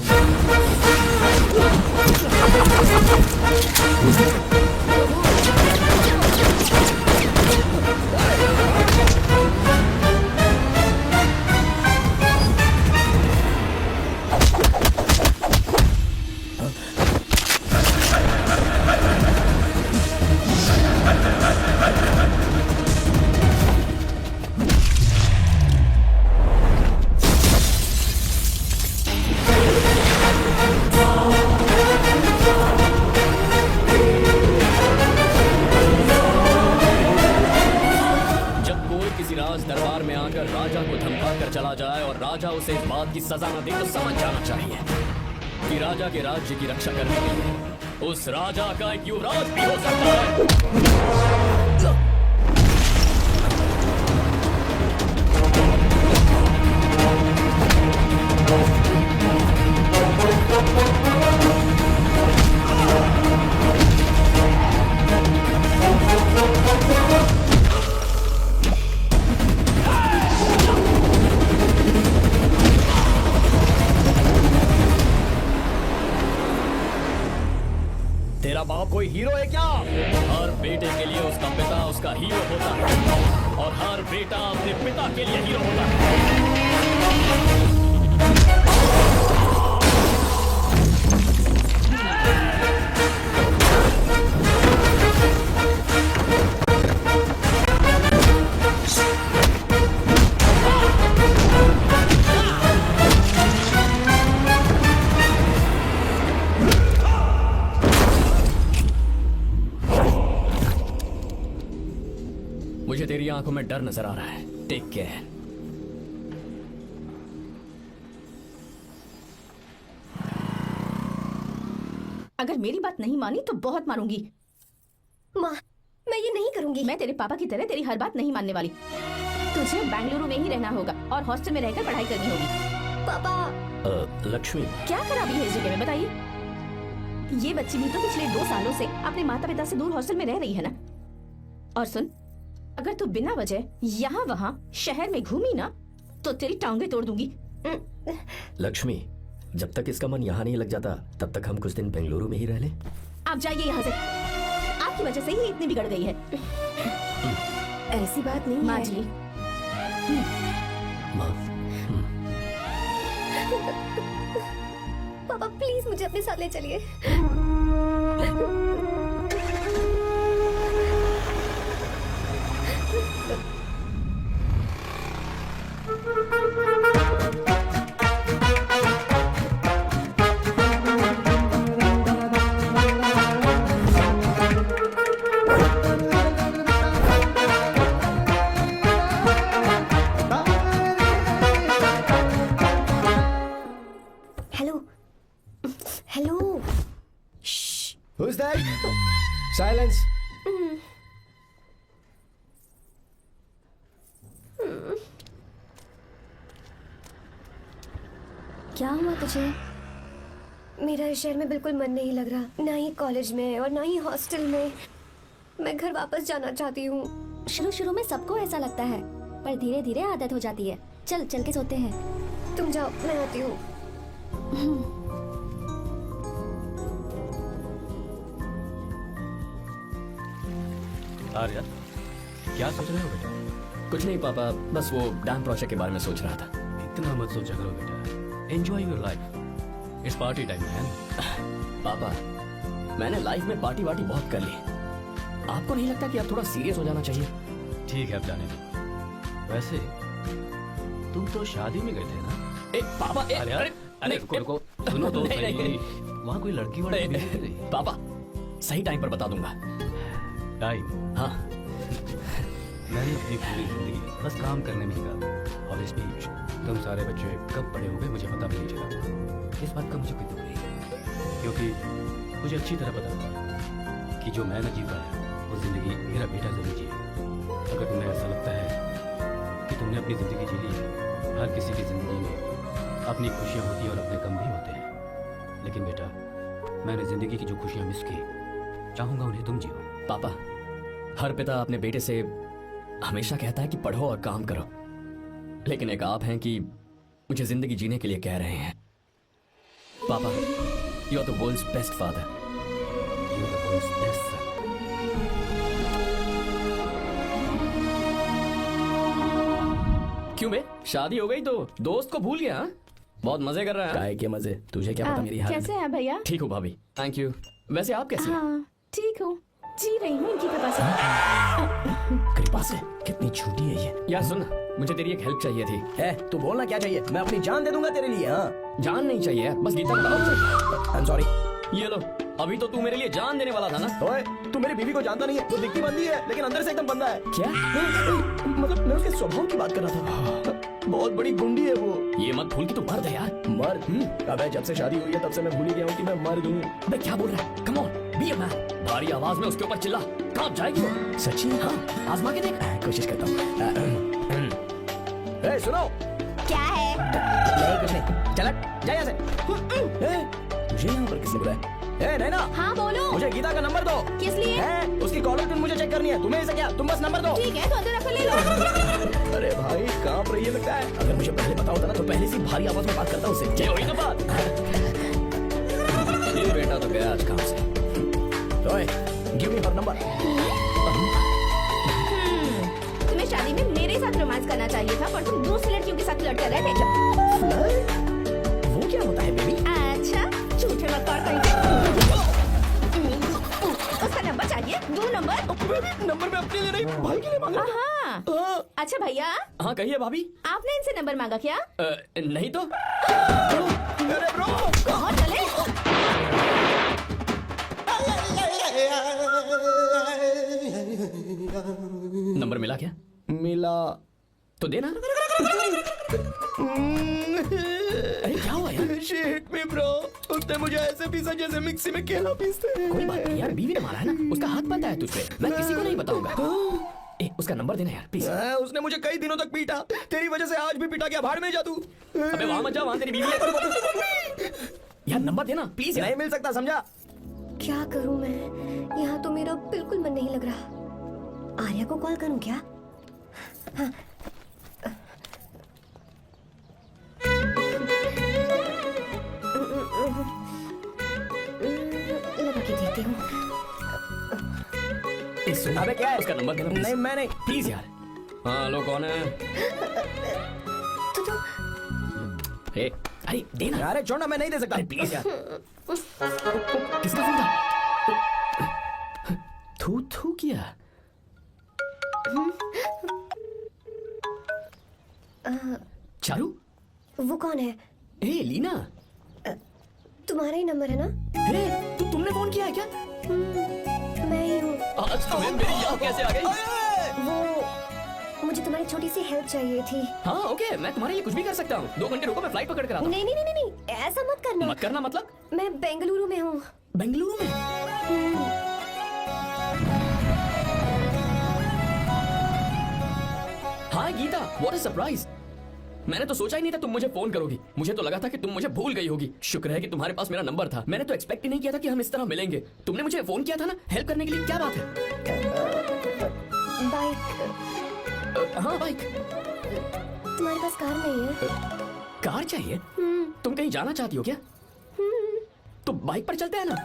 दरबार में आकर राजा को धमका कर चला जाए और राजा उसे इस बात की सजा न दे तो समझ जाना चाहिए कि राजा के राज्य की रक्षा करने के लिए उस राजा का एक युवराज भी हो सकता है। कोई हीरो है क्या? हर बेटे के लिए उसका पिता उसका हीरो होता है और हर बेटा अपने पिता के लिए हीरो होता है। मुझे तेरी आंखों में डर नजर आ रहा है। Take care. अगर मेरी बात नहीं मानी तो बहुत मारूंगी। माँ, मैं ये नहीं करूंगी। मैं तेरे पापा की तरह तेरी हर बात नहीं मानने वाली। तुझे बेंगलुरु में ही रहना होगा और हॉस्टल में रहकर पढ़ाई करनी होगी। पापा, लक्ष्मी, क्या खराबी है इस जगह में बताइए? ये बच्ची भी तो पिछले 2 सालों से अपने माता पिता से दूर हॉस्टल में रह रही है ना। और सुन, अगर तू बिना वजह यहाँ वहाँ शहर में घूमी ना तो तेरी टांगे तोड़ दूंगी। लक्ष्मी, जब तक इसका मन यहाँ नहीं लग जाता तब तक हम कुछ दिन बेंगलुरु में ही रह लें। आप जाइए यहाँ से। आपकी वजह से ही इतनी बिगड़ गई है। ऐसी बात नहीं माँ है। जी, माँ, पापा प्लीज मुझे अपने साथ ले चलिए। Hello, hello. Who's that? Silence. क्या हुआ तुझे? मेरा इस शहर में बिल्कुल मन नहीं लग रहा, ना ही कॉलेज में और ना ही हॉस्टल में। मैं घर वापस जाना चाहती हूँ। शुरू शुरू में सबको ऐसा लगता है, पर धीरे धीरे आदत हो जाती है। चल चल के सोते हैं। तुम जाओ, मैं आती हूँ। आर्या, क्या सोच रहे हो बेटा? कुछ नहीं पापा, बस वो डैम प्रोजेक्ट के बारे में सोच रहा था। इतना मत सोचा करो बेटा। Enjoy your life. It's party time man. पापा, मैंने लाइफ में पार्टी वार्टी बहुत कर ली। आपको नहीं लगता कि अब थोड़ा सीरियस हो जाना चाहिए? ठीक है, अब जाने दो। वैसे तुम तो शादी में गए थे ना? पापा, अरे रुको, सुनो तो सही। वहाँ कोई लड़की वाली भी थी? पापा, सही टाइम पर बता दूंगा। टाइम? हाँ। मैंने अपनी पूरी जिंदगी बस काम करने में ही गाती। और इस बीच तुम सारे बच्चे कब बड़े हो गए मुझे पता भी नहीं चला। इस बात का मुझे कोई दुख नहीं है, क्योंकि मुझे अच्छी तरह पता था कि जो मैं न जी पाया वो जिंदगी मेरा बेटा जरूर जिए। अगर तुम्हें ऐसा लगता है कि तुमने अपनी जिंदगी जी ली है, हर किसी की जिंदगी में अपनी खुशियाँ होती हैं और अपने गम भी होते हैं, लेकिन बेटा मैंने जिंदगी की जो खुशियाँ मिस की, चाहूंगा उन्हें तुम जियो। पापा, हर पिता अपने बेटे से हमेशा कहता है कि पढ़ो और काम करो, लेकिन एक आप हैं कि मुझे जिंदगी जीने के लिए कह रहे हैं। पापा, you are the world's best father. You are the world's best son. क्यों बे, शादी हो गई तो दोस्त को भूल गया? हाँ? बहुत मजे कर रहा है। काय के मजे, तुझे क्या पता मेरी हालत। कैसे है भैया? ठीक हूँ भाभी, थैंक यू। वैसे आप कैसे हैं? हाँ ठीक हूँ, जी रही हूँ इनकी कृपा से। कृपा से? कितनी झूठी है ये। यार सुन, मुझे तेरी एक हेल्प चाहिए थी। है तू बोलना क्या चाहिए? मैं अपनी जान दे दूंगा तेरे लिए। हाँ, जान नहीं चाहिए, बस गीता को बताओ। I am sorry. ये लो, अभी तो तू मेरे लिए जान देने वाला था ना। ओए, तू मेरी बीवी को जानता नहीं है। वो दिखती बंदी है लेकिन अंदर से एकदम बंदा है। क्या? मतलब मैं उसके स्वभाव की बात कर रहा था। बहुत बड़ी गुंडी है वो। ये मत भूल कि तू मर्द है यार। मर्द? अबे जब से शादी हुई है तब से मैं भूल ही गया हूँ कि मैं मर्द हूँ। अबे क्या बोल रहा है? Come on, be a man. भारी आवाज में उसके ऊपर चिल्ला, कहाँ जाएगी वो? सच्ची? हाँ, आजमा के देख। कोशिश करता हूँ। ए, सुनो। क्या है? नहीं कुछ नहीं, चल जा यहाँ से। मुझे यहाँ पर किसने बुलाया? ए नैना, हाँ बोलो। मुझे गीता का नंबर दो। किस लिए? है, उसकी कॉलर ट्यून मुझे चेक करनी है। तुम्हें ऐसा क्या? तुम बस नंबर दो। ठीक है तो अंदर रखो, ले लो। अरे भाई कांप रही है लगता है। अगर मुझे पहले पता होता ना तो पहले से भारी आवाज में बात करता उससे। ये हुई ना बात। ये बेटा तो गया आज काम से। ओए, give me her number. तुम्हें शादी में मेरे साथ रोमांस करना चाहिए था, पर तुम दूसरी लड़कियों के साथ फ्लर्ट कर रहे थे। वो क्या होता है बेबी? अच्छा, झूठे मत कर उसका नंबर चाहिए? 2 नंबर। नंबर में अपने लिए नहीं, भाई के लिए मांगा। हाँ। अच्छा भैया, हाँ कहिए भाभी। आपने इनसे नंबर मांगा क्या? नहीं तो। अरे ब्रो, कहाँ चले? नंबर मिला क्या? मिला तो देना। अरे क्या हुआ यार? शिट मी ब्रो, उसने मुझे ऐसे पीसा जैसे मिक्सी में केला पीसते हैं। कोई बात नहीं यार, बीवी ने मारा है ना, उसका हाथ पता है तुझ पे। मैं किसी को नहीं बताऊंगा। उसका नंबर देना यार प्लीज। उसने मुझे कई दिनों तक पीटा, तेरी वजह से आज भी पीटा गया। भाड़ में जा तू। अबे वहां मत जा, वहां तेरी बीवी है। यार नंबर देना प्लीज। नहीं मिल सकता, समझा? क्या करूं मैं? यहाँ तो मेरा बिल्कुल मन नहीं लग रहा। आर्या को कॉल करूं क्या? हाँ। लगा के देती हूँ। अबे क्या है? उसका नंबर देना नहीं, मैं नहीं। प्लीज यार। हाँ हेलो, कौन है? तो ए, अरे देना। अरे छोड़ ना, मैं नहीं दे सकता। अरे प्लीज यार। किसका फोन था? थू थू किया। चारू, वो कौन है? ए लीना। तुम्हारा ही नंबर है ना? ए, तुमने फोन किया है क्या? मैं ही हूँ। आज तुम्हें मेरी याद कैसे आ गई? वो मुझे तुम्हारी छोटी सी हेल्प चाहिए थी। हाँ ओके, मैं तुम्हारे लिए कुछ भी कर सकता हूँ। 2 घंटे रुको, मैं फ्लाइट पकड़ कर आता हूँ। नहीं नहीं नहीं नहीं, ऐसा मत करना। मत करना मतलब? मैं बेंगलुरु में हूँ। बेंगलुरु में? हाय गीता, व्हाट अ सरप्राइज। मैंने तो सोचा ही नहीं था तुम मुझे फोन करोगी। मुझे तो लगा था कि तुम मुझे भूल गई होगी। शुक्र है कि तुम्हारे पास मेरा नंबर था। मैंने तो एक्सपेक्ट ही नहीं किया था कि हम इस तरह मिलेंगे। तुमने मुझे फोन किया था ना हेल्प करने के लिए, क्या बात है? बाइक। हाँ बाइक। तुम्हारे पास कार नहीं है? कार चाहिए? तुम कहीं जाना चाहती हो क्या? तो बाइक पर चलते हैं ना।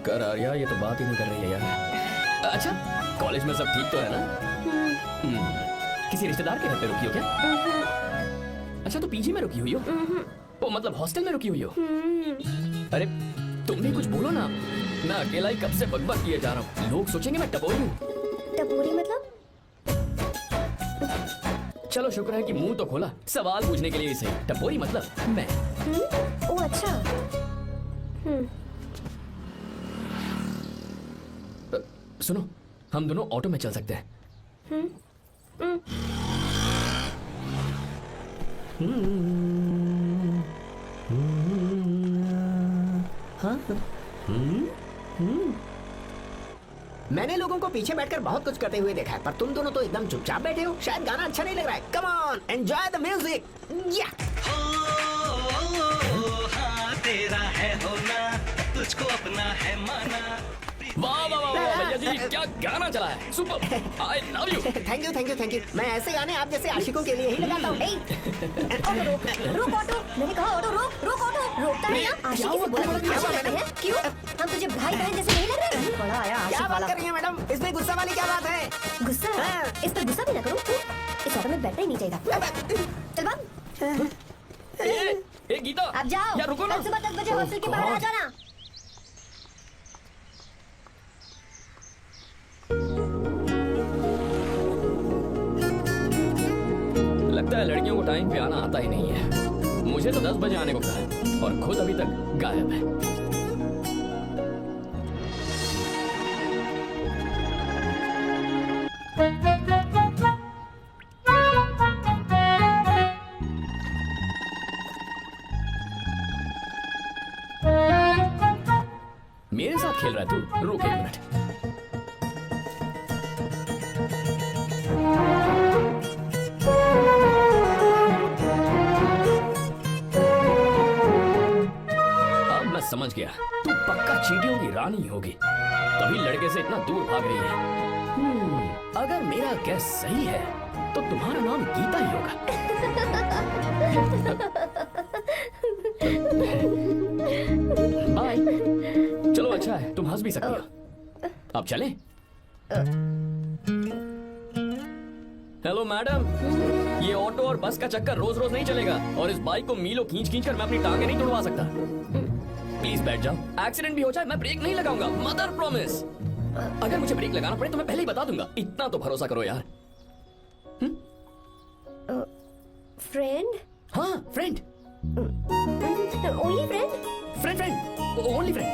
कर आर्या, ये तो बात ही नहीं कर रही है यार। अच्छा, कॉलेज में सब ठीक तो है ना? किसी रिश्तेदार के घर पे रुकी हो क्या? अच्छा, तो पीजी में रुकी हुई हो? ओ मतलब हॉस्टल में रुकी हुई हो? अरे तुम भी कुछ बोलो ना। मैं अकेला ही कब से बकबक किए जा रहा हूँ। लोग सोचेंगे मैं टपोरी हूँ। टपोरी मतलब? चलो शुक्र है कि मुंह तो खोला, सवाल पूछने के लिए ही सही। टपोरी मतलब मैं। ओ अच्छा। सुनो, हम दोनों ऑटो में चल सकते हैं। मैंने लोगों को पीछे बैठकर बहुत कुछ करते हुए देखा है, पर तुम दोनों तो एकदम चुपचाप बैठे हो। शायद गाना अच्छा नहीं लग रहा है। Come on, enjoy the music. तेरा है होना, तुझको अपना है माना। वाह वाह वाह वाह भैया जी, क्या गाना चला है। Super, I love you. Thank you thank you thank you. मैं ऐसे गाने आप जैसे आशिकों के लिए ही लगाता हूँ। ऑटो रोक, रोक ऑटो। मैंने कहा ऑटो रोक, रोक ऑटो। रोकता है ना? आशिकी से बोला क्या बात है? क्यों? हम तुझे भाई बहन जैसे नहीं लग रहे? बड़ा आया क्या आशिक बात वाला। कर रही है मैडम? इसमें गुस्सा वाली क्या बात है? गुस्सा? हाँ। इस पर गुस्सा भी ना करो। इस ऑटो में बैठना ही नहीं चाहिए। चल बात। ए गीता, अब जाओ। यार रुको ना। कल सुबह 10 बजे हॉस्टल के बाहर आ जाना। लगता है लड़कियों को टाइम पे आना आता ही नहीं है। मुझे तो 10 बजे आने को कहा है और खुद अभी तक गायब है। मेरे साथ खेल रहा है तू? रुक 1 मिनट। अब मैं समझ गया, तू पक्का चींटियों की रानी होगी, तभी लड़के से इतना दूर भाग रही है। अगर मेरा गैस सही है तो तुम्हारा नाम गीता ही होगा। बाय। चलो अच्छा है, तुम हंस भी सकती हो। अब चलें? हेलो मैडम, ये ऑटो और बस का चक्कर रोज रोज नहीं चलेगा और इस बाइक को मीलों खींच खींच कर मैं अपनी टांगे नहीं तुड़वा सकता। प्लीज बैठ जाओ, एक्सीडेंट भी हो जाए मैं ब्रेक नहीं लगाऊंगा, मदर प्रॉमिस। अगर मुझे ब्रेक लगाना पड़े तो मैं पहले ही बता दूंगा, इतना तो भरोसा करो यार। फ्रेंड? हाँ friend. Only friend? Friend friend, only friend.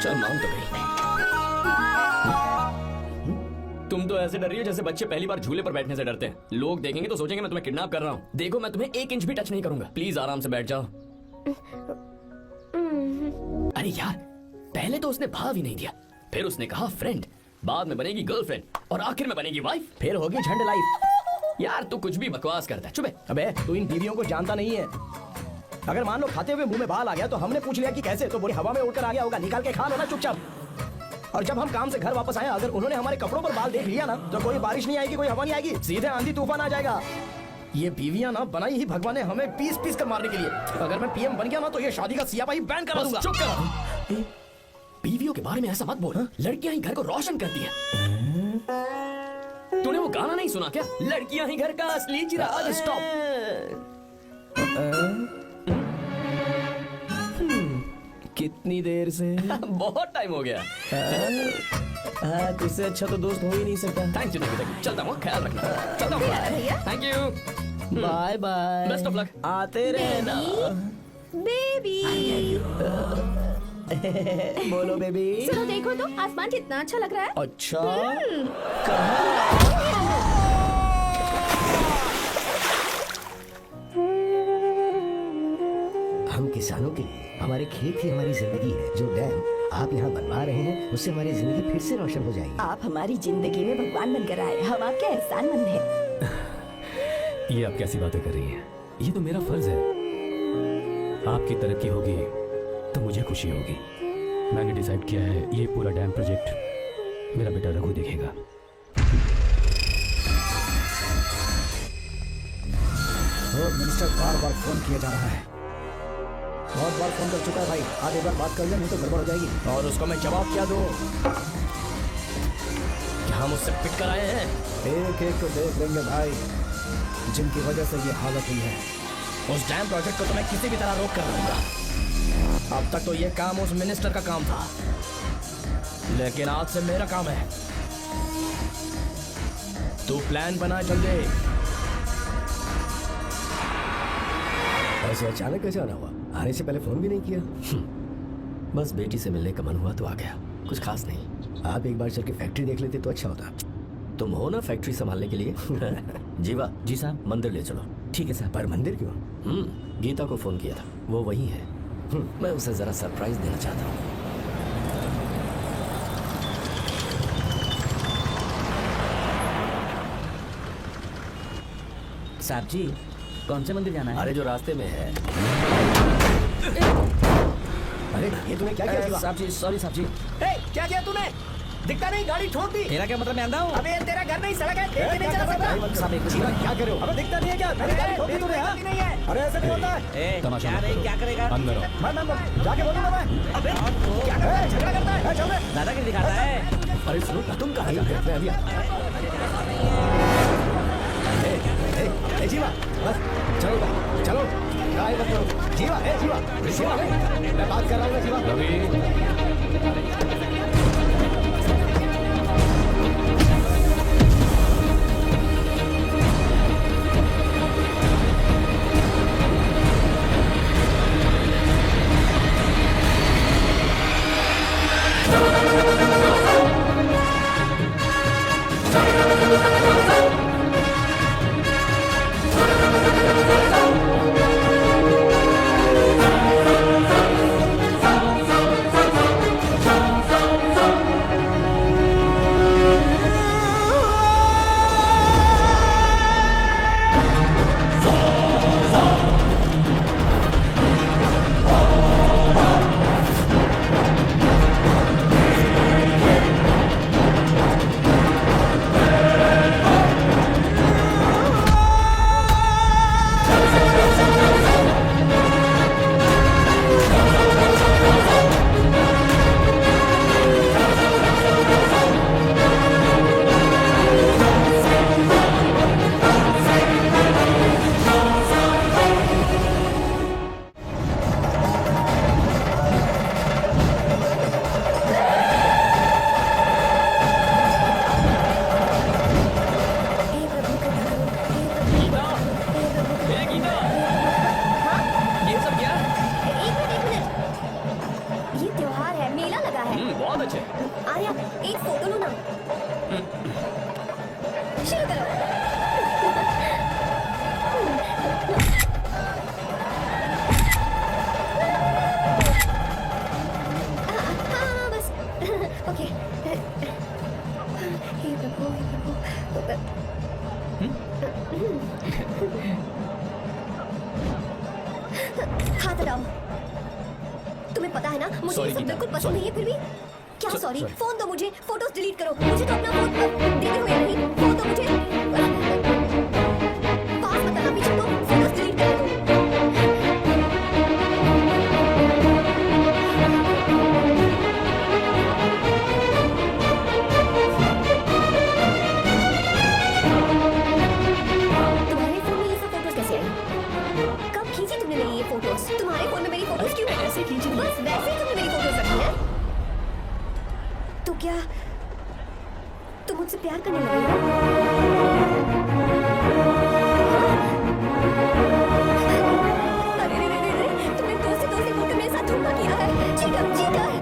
चल मान तो गई। तुम तो ऐसे डर रही हो जैसे बच्चे पहली बार झूले पर बैठने से डरते हैं। लोग देखेंगे तो सोचेंगे मैं तुम्हें किडनैप कर रहा हूँ। देखो मैं तुम्हें 1 इंच भी टच नहीं करूंगा, प्लीज आराम से बैठ जाओ। अरे यार, पहले तो उसने भाव ही नहीं दिया, फिर उसने कहा फ्रेंड, बाद में बनेगी गर्लफ्रेंड और आखिर में बनेगी वाइफ, फिर होगी झंड लाइफ। यार तू कुछ भी बकवास करता है, चुप है। अबे तू इन बीवियों को जानता नहीं है। अगर मान लो खाते हुए मुंह में बाल आ गया तो हमने पूछ लिया कि कैसे, तो बोली हवा में उड़कर आ गया होगा, निकाल के खा लो ना चुपचाप। और जब हम काम से घर वापस आए, अगर उन्होंने हमारे कपड़ों पर बाल देख लिया ना, तो कोई बारिश नहीं आएगी, कोई हवा नहीं आएगी, सीधे आंधी तूफान आ जाएगा। ये बीवियां ना बनाई ही भगवान ने हमें पीस पीस कर मारने के लिए। अगर मैं पीएम बन गया ना तो ये शादी का सियापाही बैन करा दूंगा। चुप कर। बीवियों के बारे में ऐसा मत बोल, लड़कियां ही घर को रोशन करती हैं। तूने वो गाना नहीं सुना क्या, लड़कियां ही घर का असली चिराग। स्टॉप। कितनी देर से? बहुत टाइम हो गया। तुझसे अच्छा तो दोस्त हो ही नहीं सकता। थैंक यू, चलता हूँ, ख्याल रखना। चलता हूँ, thank you, bye bye, best of luck. आते रहना बेबी। बोलो बेबी। चलो देखो तो आसमान कितना अच्छा लग रहा है। अच्छा, हम किसानों के लिए हमारे खेत ही हमारी जिंदगी है। जो डैम आप यहाँ बनवा रहे हैं उससे हमारी जिंदगी फिर से रोशन हो जाएगी। आप हमारी जिंदगी में भगवान बनकर आए, हम आपके एहसानमंद हैं। ये आप कैसी बातें कर रही हैं? ये तो मेरा फर्ज है। आपकी तरक्की होगी तो मुझे खुशी होगी। मैंने डिसाइड किया है ये पूरा डैम प्रोजेक्ट मेरा बेटा रघु देखेगा। मिनिस्टर बार बार फोन किया जा रहा है, बहुत बार फोन कर चुका है भाई। आज एक बार बात कर ले, नहीं तो गड़बड़ हो जाएगी। और उसको मैं जवाब क्या दूं? क्या हम उससे पिट कर आए हैं? एक एक को देख लेंगे भाई, जिनकी वजह से ये हालत हुई है। उस डैम प्रोजेक्ट को तो मैं किसी भी तरह रोक कर रहूंगा। अब तक तो ये काम उस मिनिस्टर का काम था, लेकिन आज से मेरा काम है। तू प्लान बना जल्दी। ऐसे अचानक कैसे आना हुआ? आने से पहले फोन भी नहीं किया? बस बेटी से मिलने का मन हुआ तो आ गया, कुछ खास नहीं। आप एक बार चल के फैक्ट्री देख लेते तो अच्छा होता। तुम हो ना फैक्ट्री संभालने के लिए। जीवा जी साहब। मंदिर ले चलो। ठीक है साहब। पर मंदिर क्यों? गीता को फोन किया था, वो वही है। मैं उसे जरा सरप्राइज देना चाहता हूँ। साहब जी, कौन से मंदिर जाना है? अरे जो रास्ते में है। अरे ये तूने क्या किया? साहब जी, सॉरी साहब जी। क्या किया तूने? दिखता नहीं, गाड़ी ठोक दी। तेरा क्या मतलब, मैं अंधा हूँ? अबे तेरा घर नहीं, सड़क है, देख के नहीं चला सकता। साहब एक जीवा क्या कर रहे हो? अबे दिखता नहीं है क्या? मेरी गाड़ी ठोक दी तूने, हाँ? नहीं है। अरे ऐसे नहीं होता है। तमाशा क्या मत रे, करो। क्या करेगा? अंदर आओ। मैं जाके बोलूंगा मैं। अबे क्या कर रहा है? झगड़ा करता है? चल रे। दादागिरी दिखाता है। अरे सुनो ना, तुम कहाँ जा रहे हो? मैं अभी जीवा बस चलो भाई, चलो ट्राई मत करो। जीवा जीवा जीवा मैं बात कर रहा हूँ जीवा। रवि, तुम्हें पता है ना मुझे Sorry, ये सब गीता, बिल्कुल पसंद नहीं है। फिर भी क्या सॉरी? sorry. फोन दो मुझे, फोटोज डिलीट करो। मुझे तो अपना फोन देते हो या नहीं? फोन दो मुझे। पास मत आना, पीछे तो फोटोज डिलीट कर दो। तुम्हारे फोन में ये सब फोटोज कैसे आई? कब खींची तुमने मेरी ये फोटोज? तुम्हारे फोन में मेरी फोटोज क्यों? ऐसे खींची थी। बस वैसे ही तुमने मेरी फोटोज रखी है। तो क्या तुम मुझसे प्यार करने लगे हो? अरे रे रे रे रे, तुमने दोस्ती दोस्ती बोलकर मेरे साथ धोखा किया है। Chicken chicken